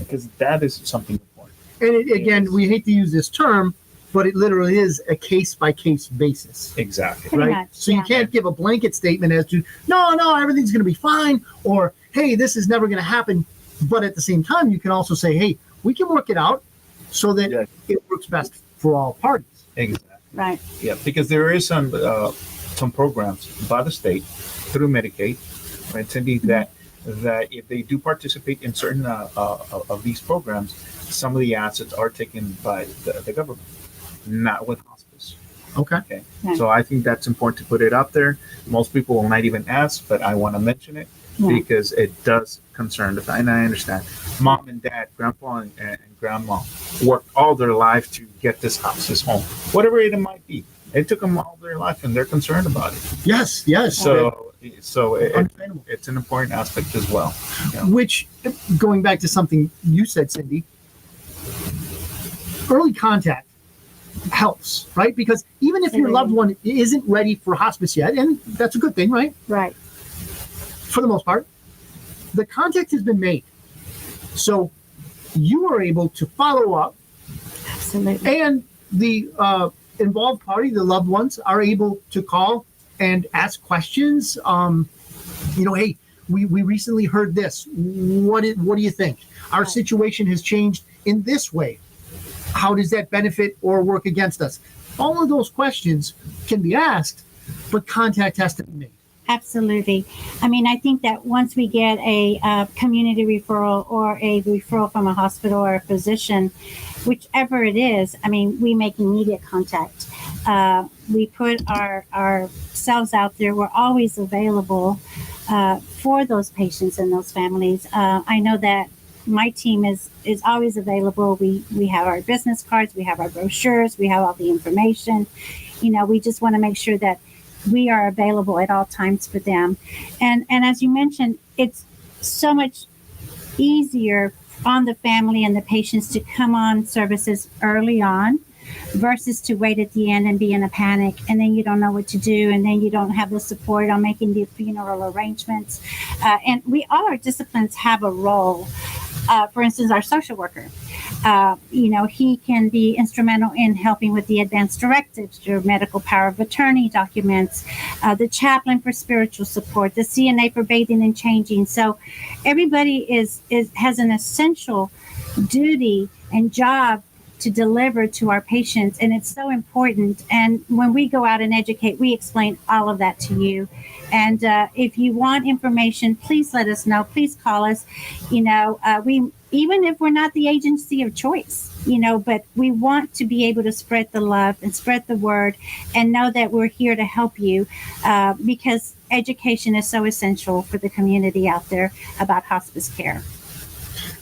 S4: because that is something important.
S3: And again, we hate to use this term, but it literally is a case-by-case basis.
S4: Exactly.
S3: Right?
S6: Much,
S3: So you can't give a blanket statement as to, no, everything's going to be fine, or, hey, this is never going to happen. But at the same time, you can also say, hey, we can work it out so that it works best for all parties.
S4: Exactly.
S6: Right.
S4: Yeah, because there is some programs by the state through Medicaid, right, Cindy, that if they do participate in certain of these programs, some of the assets are taken by the government, not with hospice.
S3: Okay.
S6: Right.
S4: So I think that's important to put it out there. Most people will not even ask, but I want to mention it because it does concern the family. And I understand. Mom and dad, grandpa and grandma worked all their life to get this house, this home, whatever it might be. It took them all their life, and they're concerned about it.
S3: Yes.
S4: So it's an important aspect as well. Yeah.
S3: Which, going back to something you said, Cindy, early contact helps, right? Because even if your loved one isn't ready for hospice yet, and that's a good thing, right?
S6: Right.
S3: For the most part, the contact has been made. So you are able to follow up.
S6: Absolutely.
S3: And the involved party, the loved ones, are able to call and ask questions. Hey, we recently heard this. What do you think? Our situation has changed in this way. How does that benefit or work against us? All of those questions can be asked, but contact has to be made.
S6: Absolutely. I mean, I think that once we get a community referral or a referral from a hospital or a physician, whichever it is, I mean, we make immediate contact. We put ourselves out there. We're always available for those patients and those families. I know that my team is always available. We have our business cards, we have our brochures, we have all the information. We just want to make sure that we are available at all times for them. And as you mentioned, it's so much easier on the family and the patients to come on services early on versus to wait at the end and be in a panic, and then you don't know what to do, and then you don't have the support on making the funeral arrangements. And all our disciplines have a role. For instance, our social worker, he can be instrumental in helping with the advance directives, your medical power of attorney documents, the chaplain for spiritual support, the CNA for bathing and changing. So everybody has an essential duty and job to deliver to our patients, and it's so important. And when we go out and educate, we explain all of that to you. And if you want information, please let us know. Please call us. We, even if we're not the agency of choice, but we want to be able to spread the love and spread the word and know that we're here to help you, because education is so essential for the community out there about hospice care.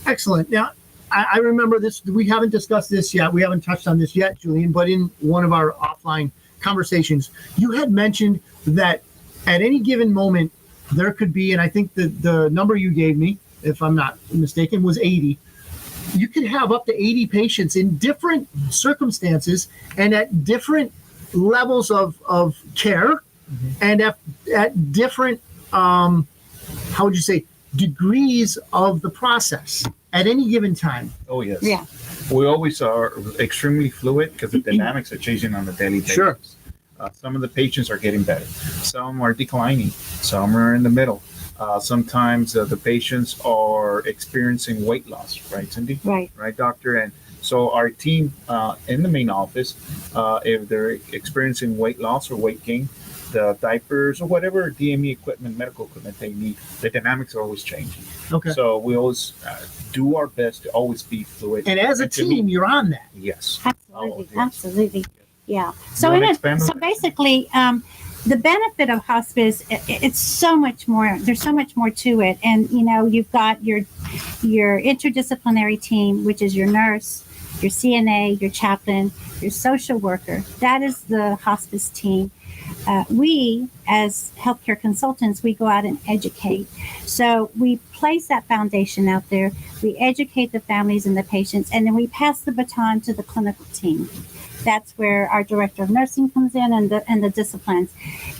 S3: Excellent. Now, I remember this. We haven't discussed this yet. We haven't touched on this yet, Julian, but in one of our offline conversations, you had mentioned that at any given moment, there could be, and I think the number you gave me, if I'm not mistaken, was 80. You could have up to 80 patients in different circumstances and at different levels of care, and at different, how would you say, degrees of the process at any given time.
S4: Oh, yes.
S6: Yeah.
S4: We always are extremely fluid because the dynamics are changing on a daily basis.
S3: Sure.
S4: Some of the patients are getting better. Some are declining. Some are in the middle. Sometimes the patients are experiencing weight loss, right, Cindy?
S6: Right.
S4: Right, doctor? And so our team in the main office, if they're experiencing weight loss or weight gain, the diapers or whatever DME equipment, medical equipment they need, the dynamics are always changing.
S3: Okay.
S4: So we always do our best to always be fluid.
S3: And as a team, you're on that.
S4: Yes.
S6: Absolutely.
S4: Oh, yes.
S6: Absolutely. Yeah.
S4: You wanna expand on
S6: So
S4: that?
S6: basically, the benefit of hospice, it's so much more. There's so much more to it. And, you've got your interdisciplinary team, which is your nurse, your CNA, your chaplain, your social worker. That is the hospice team. We, as healthcare consultants, we go out and educate. So we place that foundation out there. We educate the families and the patients, and then we pass the baton to the clinical team. That's where our director of nursing comes in and the disciplines.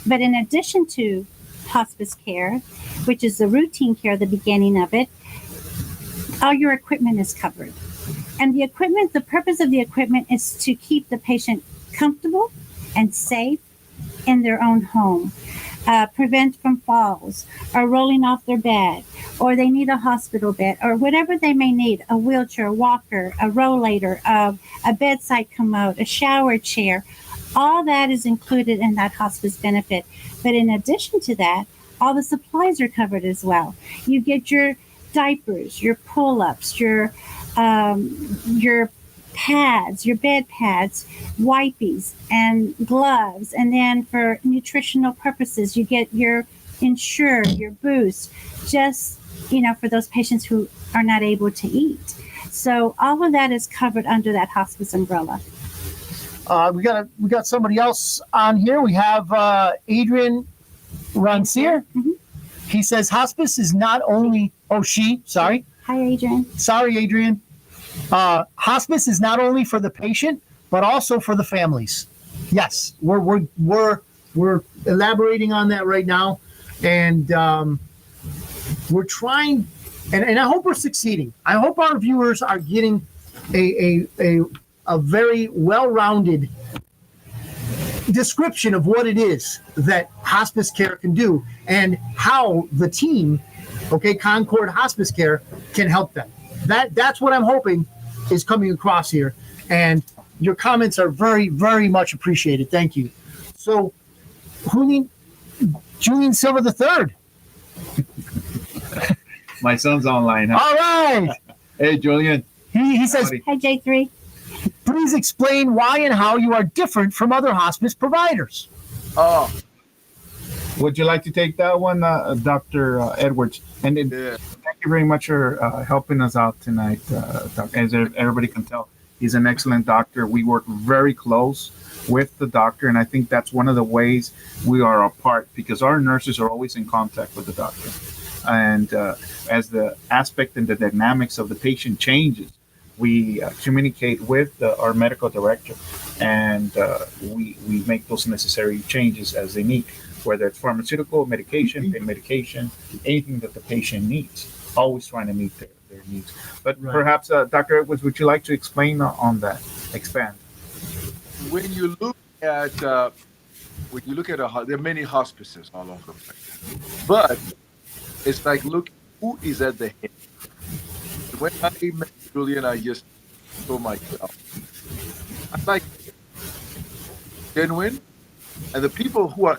S6: But in addition to hospice care, which is the routine care, the beginning of it, all your equipment is covered. And the purpose of the equipment is to keep the patient comfortable and safe in their own home, prevent from falls or rolling off their bed, or they need a hospital bed, or whatever they may need, a wheelchair, a walker, a rollator, a bedside commode, a shower chair. All that is included in that hospice benefit. But in addition to that, all the supplies are covered as well. You get your diapers, your pull-ups, your pads, your bed pads, wipes, and gloves. And then for nutritional purposes, you get your Ensure, your Boost, just, for those patients who are not able to eat. So all of that is covered under that hospice umbrella.
S3: We got somebody else on here. We have Adrian Rancier.
S6: Mm-hmm.
S3: He says hospice is not only. Sorry.
S6: Hi, Adrian.
S3: Sorry, Adrian. Hospice is not only for the patient, but also for the families. Yes, we're elaborating on that right now, and we're trying, and I hope we're succeeding. I hope our viewers are getting a very well-rounded description of what it is that hospice care can do and how the team, Concord Hospice Care, can help them. That's what I'm hoping is coming across here. And your comments are very, very much appreciated. Thank you. So, Julian Silva III.
S4: My son's online. Huh?
S3: All right.
S4: Hey, Julian.
S3: He says,
S4: Howdy.
S6: Hi, J3.
S3: please explain why and how you are different from other hospice providers.
S4: Would you like to take that one, Dr. Edwards? And thank you very much for helping us out tonight. As everybody can tell, he's an excellent doctor. We work very close with the doctor, and I think that's one of the ways we are apart, because our nurses are always in contact with the doctor. and as the aspect and the dynamics of the patient changes, we communicate with our medical director, and we make those necessary changes as they need, whether it's pharmaceutical, medication, pain medication, anything that the patient needs, always trying to meet their needs. But perhaps, Dr. Edwards, would you like to explain on that? Expand.
S5: When you look at there are many hospices all over the place, but it's like, look who is at the head. When I met Julian, I just told myself, I'm like genuine, and the people who are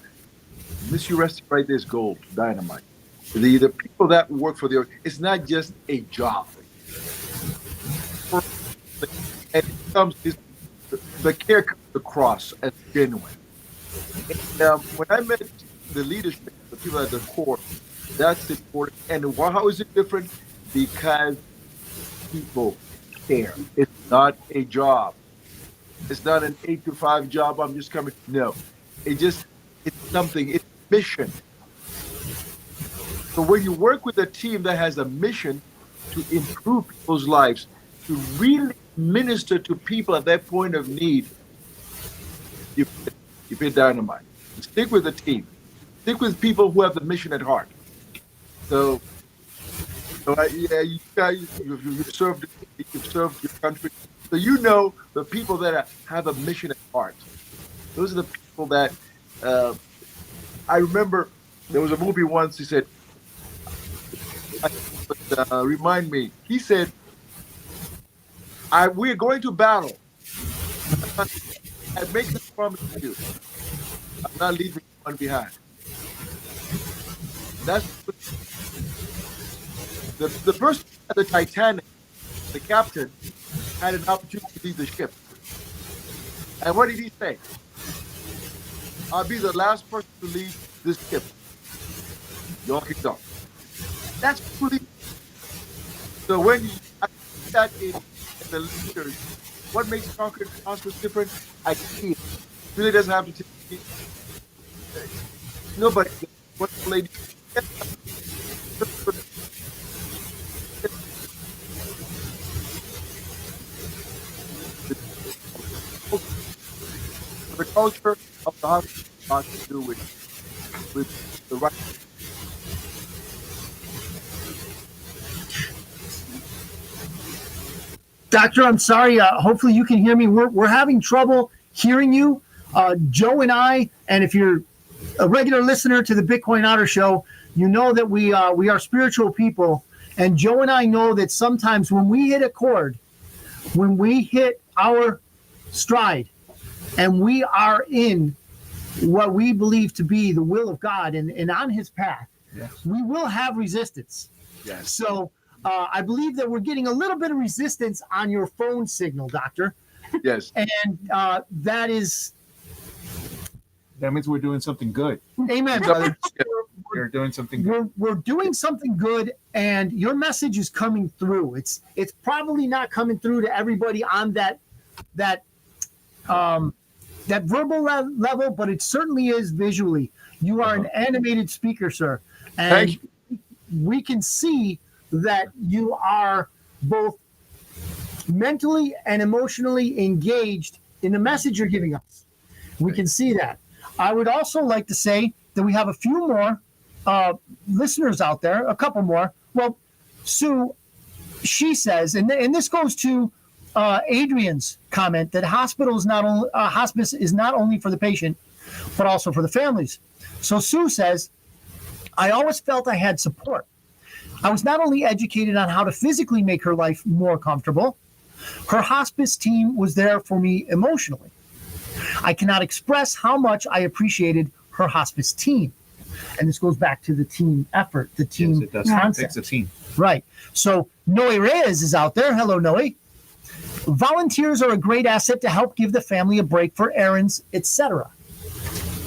S5: Miss You Rest right there is gold, dynamite. The people that work for it's not just a job, and it comes the care comes across as genuine. And, when I met the leadership, the people at the core, that's important. And how is it different? Because people care. It's not a job. It's not an 8 to 5 job. I'm just coming. No, it's something. It's mission. So when you work with a team that has a mission to improve people's lives, to really minister to people at that point of need, you hit dynamite. Stick with the team. Stick with people who have the mission at heart. So you guys, you've served your country. So you know the people that have a mission at heart. Those are the people that I remember. There was a movie once. He said, "Remind me." He said, "We're going to battle. I make this promise to you. I'm not leaving one behind." That's the person at the Titanic, the captain, had an opportunity to leave the ship. And what did he say? "I'll be the last person to leave this ship. Y'all can go." That's pretty. So when you put that in the leaders, what makes Concord Hospice different? I see it. Really doesn't have to take nobody. What the lady? The culture of the hospital has to do with the right.
S3: Doctor, I'm sorry. Hopefully you can hear me. We're having trouble hearing you. Joe and I, and if you're a regular listener to the Bitcoin Otter Show, you know that we are spiritual people. And Joe and I know that sometimes when we hit a chord, when we hit our stride, and we are in what we believe to be the will of God and on his path, yes, we will have resistance.
S5: Yes.
S3: So I believe that we're getting a little bit of resistance on your phone signal, Doctor.
S5: Yes.
S3: And that
S4: means we're doing something good.
S3: Amen, brother.
S4: We're doing something good.
S3: We're doing something good, and your message is coming through. It's probably not coming through to everybody on that verbal level, but it certainly is visually. You are an animated speaker, sir. And we can see that you are both mentally and emotionally engaged in the message you're giving us. We can see that. I would also like to say that we have a few more listeners out there, a couple more. Well, Sue, she says, and this goes to Adrian's comment, that hospice is not only for the patient, but also for the families. So Sue says, "I always felt I had support. I was not only educated on how to physically make her life more comfortable, her hospice team was there for me emotionally. I cannot express how much I appreciated her hospice team." And this goes back to the team effort, the team concept.
S4: It takes a team.
S3: Right. So Noe Reyes is out there. Hello, Noe. "Volunteers are a great asset to help give the family a break for errands, etc."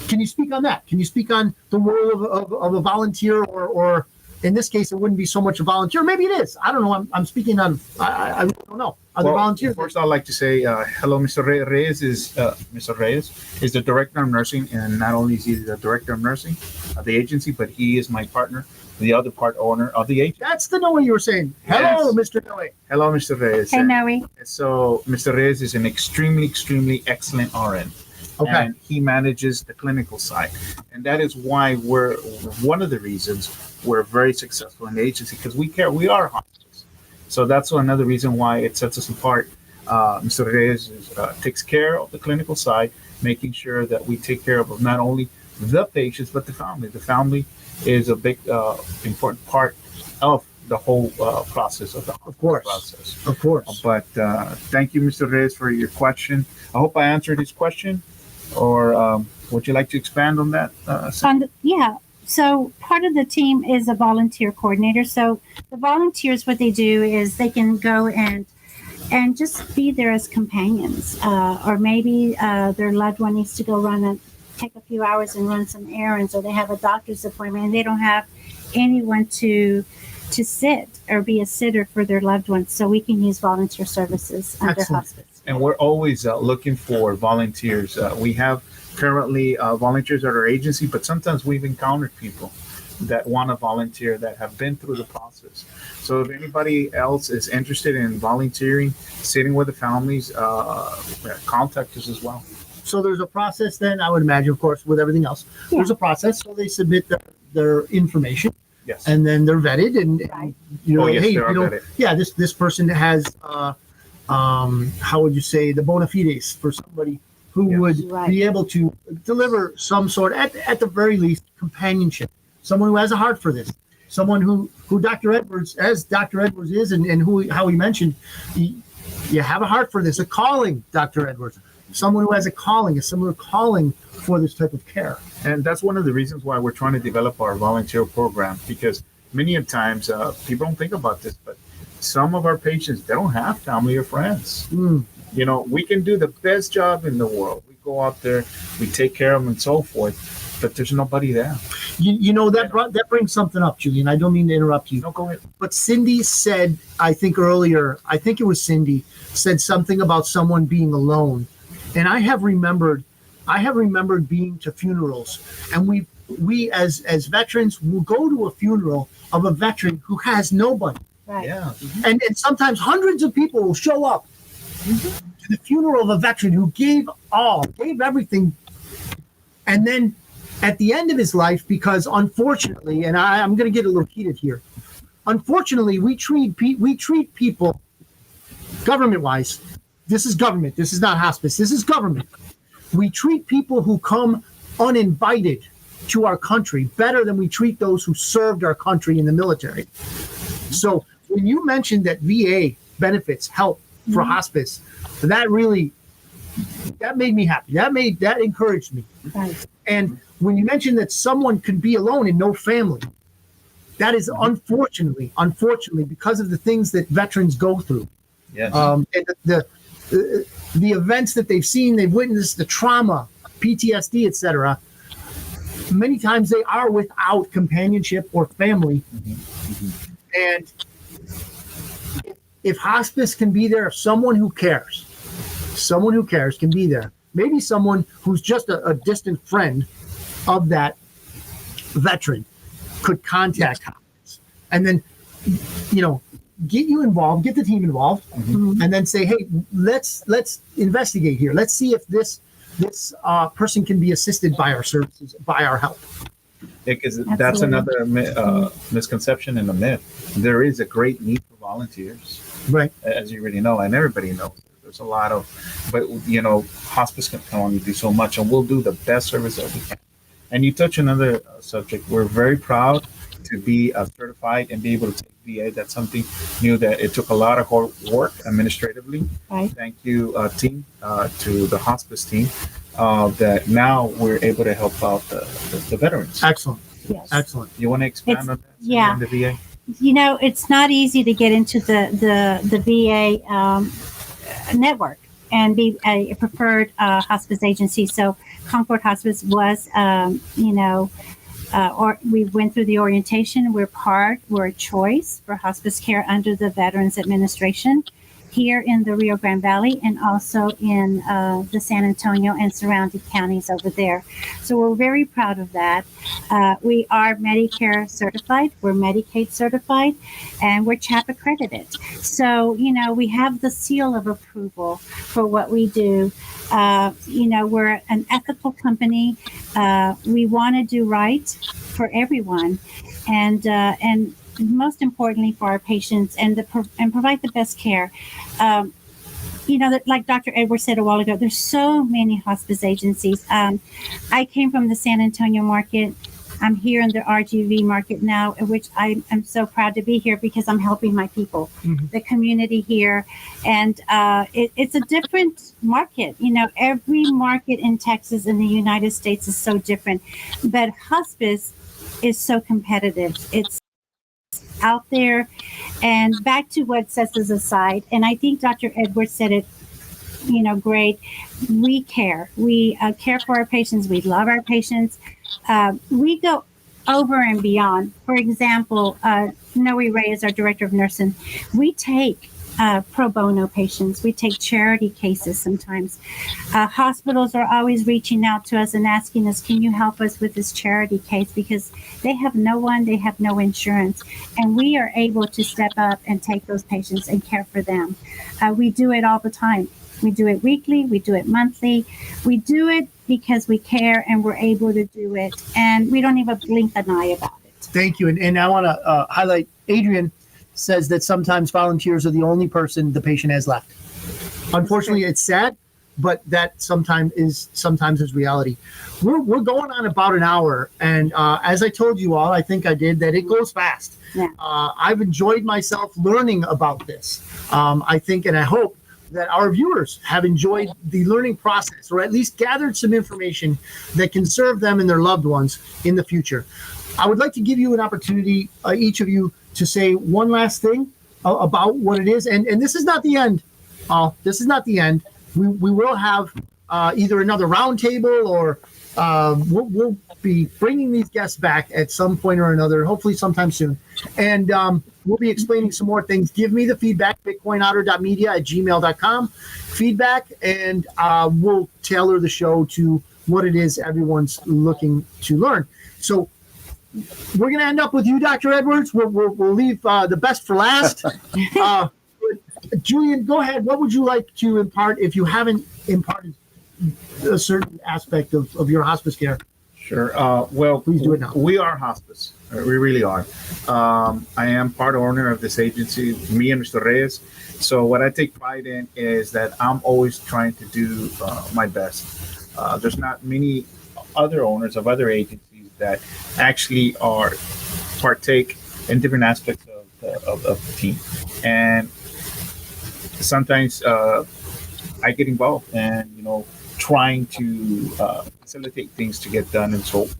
S3: Can you speak on that? Can you speak on the role of a volunteer, or in this case, it wouldn't be so much a volunteer. Maybe it is. I don't know. I'm speaking on. I don't know. Other volunteers.
S4: First, I'd like to say hello, Mr. Reyes. Mr. Reyes is the director of nursing, and not only is he the director of nursing of the agency, but he is my partner the other part owner of the agency.
S3: That's the Noe you were saying. Hello,
S4: Yes.
S3: Mr. Noe.
S4: Hello, Mr. Reyes.
S6: Hey, Noe.
S4: So Mr. Reyes is an extremely excellent RN.
S3: Okay.
S4: And he manages the clinical side. And that is why we're one of the reasons we're very successful in the agency, because we are hospice. So that's another reason why it sets us apart. Mr. Reyes takes care of the clinical side, making sure that we take care of not only the patients, but the family. The family is a big, important part of the whole process of the process.
S3: Of course.
S4: But thank you, Mr. Reyes, for your question. I hope I answered his question. Or would you like to expand on that?
S6: Yeah. So part of the team is a volunteer coordinator. So the volunteers, what they do is they can go and just be there as companions, or maybe their loved one needs to go take a few hours and run some errands, or they have a doctor's appointment and they don't have anyone to sit or be a sitter for their loved ones. So we can use volunteer services under
S3: Excellent.
S6: hospice.
S4: And we're always looking for volunteers. We have currently volunteers at our agency, but sometimes we've encountered people that want to volunteer that have been through the process. So if anybody else is interested in volunteering, sitting with the families, contact us as well.
S3: So there's a process then, I would imagine, of course, with everything else.
S6: Yeah.
S3: There's a process. So they submit their information,
S4: Yes.
S3: and then they're vetted, and
S6: Right.
S3: you know,
S4: Oh, yes,
S3: hey,
S4: they are
S3: you know,
S4: vetted.
S3: yeah, this person has how would you say, the bona fides for somebody who
S4: Yes.
S3: would
S6: Right.
S3: be able to deliver some sort, at the very least, companionship. Someone who has a heart for this. Someone who Dr. Edwards, as Dr. Edwards is, and how he mentioned, you have a heart for this, a calling, Dr. Edwards. Someone who has a calling, a similar calling for this type of care.
S4: And that's one of the reasons why we're trying to develop our volunteer program, because many of times people don't think about this, but some of our patients, they don't have family or friends. You know, we can do the best job in the world. We go out there, we take care of them and so forth, but there's nobody there.
S3: You know, that brings something up, Julian. I don't mean to interrupt you.
S4: No, go ahead.
S3: But Cindy said, I think earlier, I think it was Cindy, said something about someone being alone. And I have remembered being to funerals, and we as veterans will go to a funeral of a veteran who has nobody.
S6: Right.
S4: Yeah.
S3: And sometimes hundreds of people will show up to the funeral of a veteran who gave everything. And then at the end of his life, because unfortunately, and I'm going to get a little heated here, unfortunately, we treat people government-wise. This is government. This is not hospice. This is government. We treat people who come uninvited to our country better than we treat those who served our country in the military. So when you mentioned that VA benefits help for hospice, that made me happy. That encouraged me.
S6: Right.
S3: And when you mentioned that someone could be alone and no family, that is unfortunately because of the things that veterans go through.
S4: Yes.
S3: And the events that they've seen, they've witnessed, the trauma, PTSD, etc. Many times they are without companionship or family. And if hospice can be there, if someone who cares can be there, maybe someone who's just a distant friend of that veteran could contact hospice, and then, you know, get you involved, get the team involved, and then say, hey, let's investigate here. Let's see if this person can be assisted by our services, by our help.
S4: Because that's another misconception and a myth. There is a great need for volunteers,
S3: Right.
S4: as you already know, and everybody knows. There's a lot of, but you know, hospice can only do so much, and we'll do the best service that we can. And you touch another subject. We're very proud to be certified and be able to take VA. That's something new that it took a lot of hard work administratively.
S6: Right.
S4: Thank you, team, to the hospice team, that now we're able to help out the veterans.
S3: Excellent.
S6: Yes.
S3: Excellent.
S4: You want to expand
S6: It's-
S4: on that?
S6: yeah.
S4: On the VA?
S6: You know, it's not easy to get into the VA network and be a preferred hospice agency. So Concord Hospice was, or we went through the orientation. We're a choice for hospice care under the Veterans Administration here in the Rio Grande Valley and also in the San Antonio and surrounding counties over there. So we're very proud of that. We are Medicare certified, we're Medicaid certified, and we're CHAP accredited. So, we have the seal of approval for what we do. We're an ethical company. We want to do right for everyone, and most importantly for our patients, and provide the best care. Like Dr. Edwards said a while ago, there's so many hospice agencies. I came from the San Antonio market. I'm here in the RGV market now, which I am so proud to be here because I'm helping my people, the community here. And it's a different market. Every market in Texas and the United States is so different. But hospice is so competitive. It's out there. And back to what sets us aside, and I think Dr. Edwards said it, great. We care. We care for our patients. We love our patients. We go over and beyond. For example, Noe Ray is our director of nursing. We take pro bono patients. We take charity cases sometimes. Hospitals are always reaching out to us and asking us, can you help us with this charity case? Because they have they have no insurance. And we are able to step up and take those patients and care for them. We do it all the time. We do it weekly. We do it monthly. We do it because we care and we're able to do it. And we don't even blink an eye about it.
S3: Thank you. And I want to highlight, Adrian says that sometimes volunteers are the only person the patient has left. Unfortunately, it's sad, but that sometimes is reality. We're going on about an hour, and as I told you all, I think I did, that it goes fast.
S6: Yeah.
S3: I've enjoyed myself learning about this. I think, and I hope that our viewers have enjoyed the learning process, or at least gathered some information that can serve them and their loved ones in the future. I would like to give you an opportunity, each of you, to say one last thing about what it is. And this is not the end. This is not the end. We will have either another roundtable, or we'll be bringing these guests back at some point or another, hopefully sometime soon. And we'll be explaining some more things. Give me the feedback, bitcoinotter.media@gmail.com. Feedback, and we'll tailor the show to what it is everyone's looking to learn. So we're going to end up with you, Dr. Edwards. We'll leave the best for last. Julian, go ahead. What would you like to impart if you haven't imparted a certain aspect of your hospice care?
S4: Sure. Well,
S3: please do it now.
S4: We are hospice. We really are. I am part owner of this agency, me and Mr. Reyes. So what I take pride in is that I'm always trying to do my best. There's not many other owners of other agencies that actually partake in different aspects of the team. And sometimes I get involved and, trying to facilitate things to get done and so forth.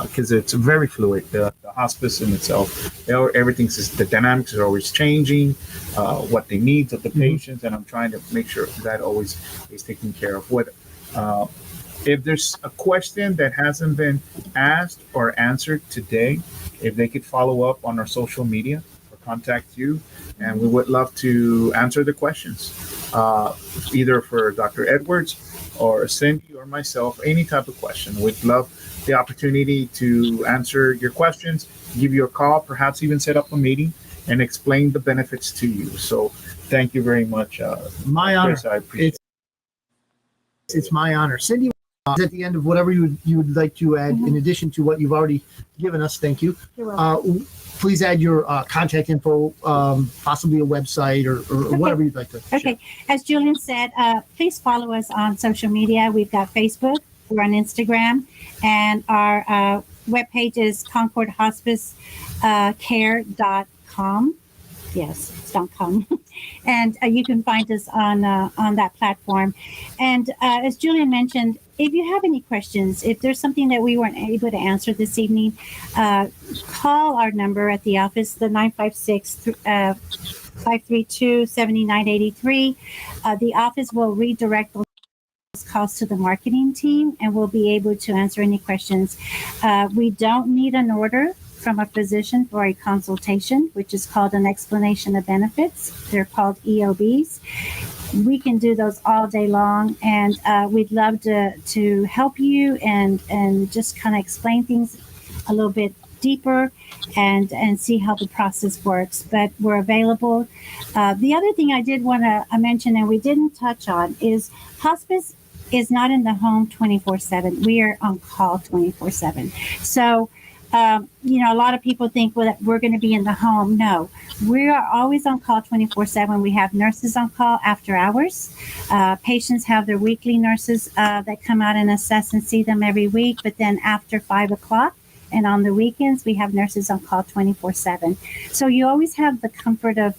S4: Because it's very fluid. The hospice in itself, the dynamics are always changing, what they need of the patients, and I'm trying to make sure that always is taken care of. If there's a question that hasn't been asked or answered today, if they could follow up on our social media or contact you, and we would love to answer the questions, either for Dr. Edwards or Cindy or myself, any type of question. We'd love the opportunity to answer your questions, give you a call, perhaps even set up a meeting and explain the benefits to you. So thank you very much.
S3: My honor.
S4: Chris, I appreciate it.
S3: It's my honor. Cindy, at the end of whatever you would like to add, in addition to what you've already given us, thank you.
S6: You're welcome.
S3: Please add your contact info, possibly a website or whatever you'd like to share.
S6: Okay. As Julian said, please follow us on social media. We've got Facebook, we're on Instagram, and our webpage is concordhospicecare.com. Yes, it's .com. And you can find us on that platform. And as Julian mentioned, if you have any questions, if there's something that we weren't able to answer this evening, call our number at the office, the 956-532-7983. The office will redirect those calls to the marketing team, and we'll be able to answer any questions. We don't need an order from a physician for a consultation, which is called an explanation of benefits. They're called EOBs. We can do those all day long, and we'd love to help you and just kind of explain things a little bit deeper and see how the process works. But we're available. The other thing I did want to mention, and we didn't touch on, is hospice is not in the home 24/7. We are on call 24/7. So, a lot of people think, well, that we're going to be in the home. No, we are always on call 24/7. We have nurses on call after hours. Patients have their weekly nurses that come out and assess and see them every week. But then after 5 o'clock and on the weekends, we have nurses on call 24/7. So you always have the comfort of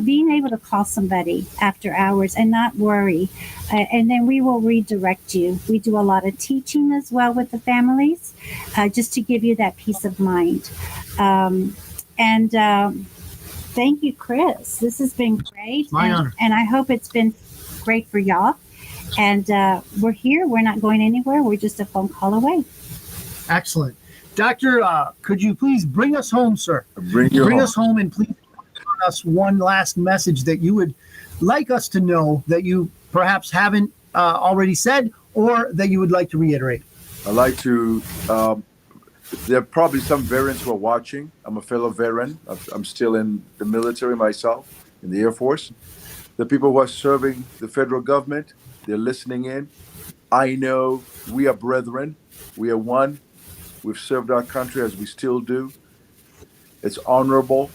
S6: being able to call somebody after hours and not worry. And then we will redirect you. We do a lot of teaching as well with the families, just to give you that peace of mind. Thank you, Chris. This has been great.
S3: My honor.
S6: And I hope it's been great for y'all. And we're here. We're not going anywhere. We're just a phone call away.
S3: Excellent. Doctor, could you please bring us home, sir?
S5: Bring
S3: us home, and please give us one last message that you would like us to know that you perhaps haven't already said, or that you would like to reiterate.
S5: I'd like to, there are probably some veterans who are watching. I'm a fellow veteran. I'm still in the military myself, in the Air Force. The people who are serving the federal government, they're listening in. I know we are brethren. We are one. We've served our country as we still do. It's honorable.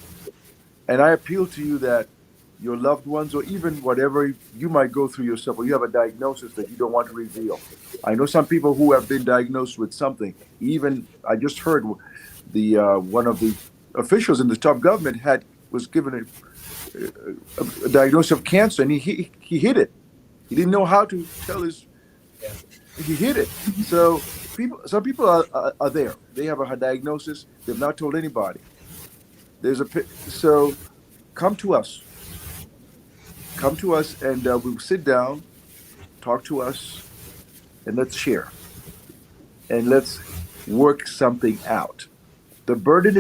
S5: And I appeal to you that your loved ones, or even whatever you might go through yourself, or you have a diagnosis that you don't want to reveal. I know some people who have been diagnosed with something. Even I just heard the one of the officials in the top government was given a diagnosis of cancer, and he hid it. He didn't know how to tell he hid it. So some people are there. They have a diagnosis. They've not told anybody. So come to us. Come to us, and we'll sit down, talk to us, and let's share. And let's work something out. The burden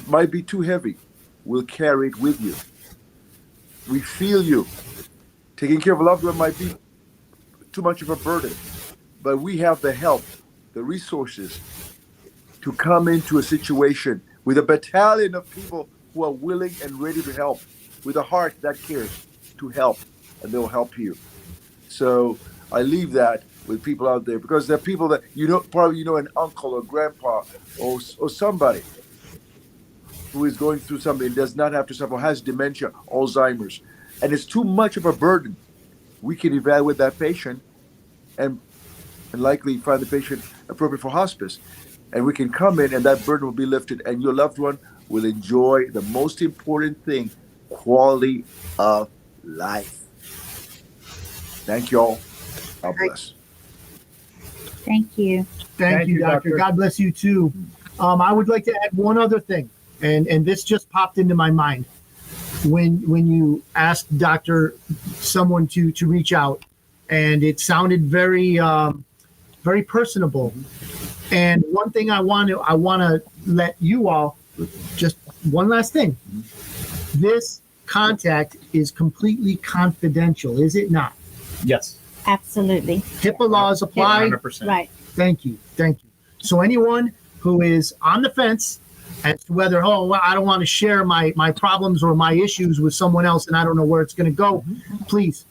S5: might be too heavy. We'll carry it with you. We feel you. Taking care of a loved one might be too much of a burden, but we have the help, the resources to come into a situation with a battalion of people who are willing and ready to help, with a heart that cares to help, and they'll help you. So I leave that with people out there, because there are people that probably an uncle or grandpa or somebody who is going through something, does not have to suffer, has dementia, Alzheimer's, and it's too much of a burden. We can evaluate that patient and likely find the patient appropriate for hospice. And we can come in, and that burden will be lifted, and your loved one will enjoy the most important thing, quality of life. Thank you all. God bless.
S6: Thank you.
S3: Thank you, doctor. God bless you too. I would like to add one other thing, and this just popped into my mind when you asked someone to reach out, and it sounded very very personable. And one thing I want to let you all, just one last thing. This contact is completely confidential, is it not?
S4: Yes.
S6: Absolutely.
S3: HIPAA laws apply.
S4: 100%.
S6: Right.
S3: Thank you. So anyone who is on the fence as to whether, I don't want to share my problems or my issues with someone else, and I don't know where it's going to go, please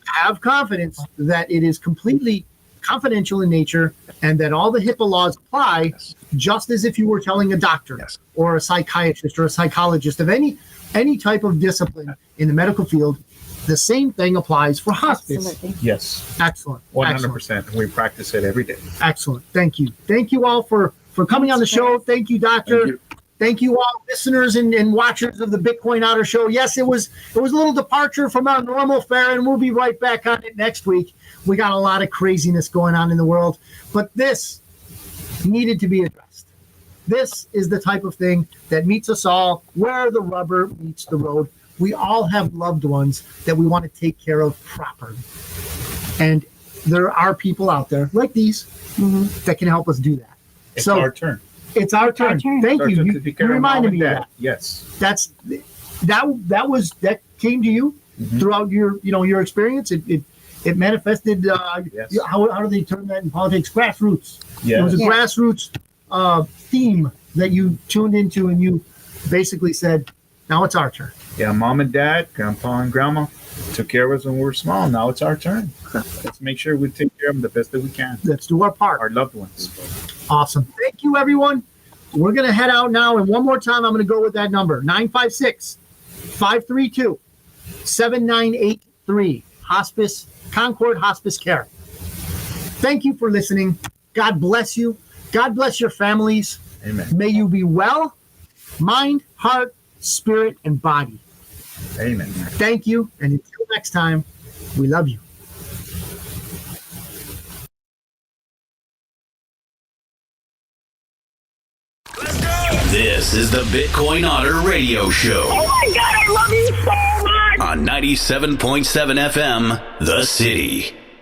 S3: have confidence that it is completely confidential in nature, and that all the HIPAA laws apply, just as if you were telling a doctor or a psychiatrist or a psychologist of any type of discipline in the medical field. The same thing applies for hospice.
S6: Absolutely.
S4: Yes.
S3: Excellent.
S4: 100%. We practice it every day.
S3: Excellent. Thank you. Thank you all for coming on the show. Thank you, doctor. Thank you all, listeners and watchers of the Bitcoin Otter Show. Yes, it was a little departure from our normal fare, and we'll be right back on it next week. We got a lot of craziness going on in the world, but this needed to be addressed. This is the type of thing that meets us all where the rubber meets the road. We all have loved ones that we want to take care of properly. And there are people out there like these that can help us do that.
S4: It's our turn.
S3: It's our turn.
S6: turn.
S3: Thank you. You,
S4: Take
S3: you
S4: care of
S3: reminded
S4: mom
S3: me
S4: and
S3: of
S4: dad.
S3: that.
S4: Yes.
S3: That came to you throughout your experience. It manifested.
S4: Yes.
S3: How do they term that in politics? Grassroots.
S4: Yes.
S3: It was a
S6: Yes.
S3: grassroots theme that you tuned into, and you basically said, "Now it's our turn."
S4: Yeah, mom and dad, grandpa and grandma took care of us when we were small. Now it's our turn. Let's make sure we take care of them the best that we can.
S3: Let's do our part.
S4: Our loved ones.
S3: Awesome. Thank you, everyone. We're going to head out now. And one more time, I'm going to go with that number 956 532 7983. Hospice, Concord Hospice Care. Thank you for listening. God bless you. God bless your families.
S4: Amen.
S3: May you be well, mind, heart, spirit, and body.
S4: Amen.
S3: Thank you. And until next time, we love you.
S1: This is the Bitcoin Otter Radio Show
S2: Oh my God, I love you so much.
S1: on 97.7 FM, The City.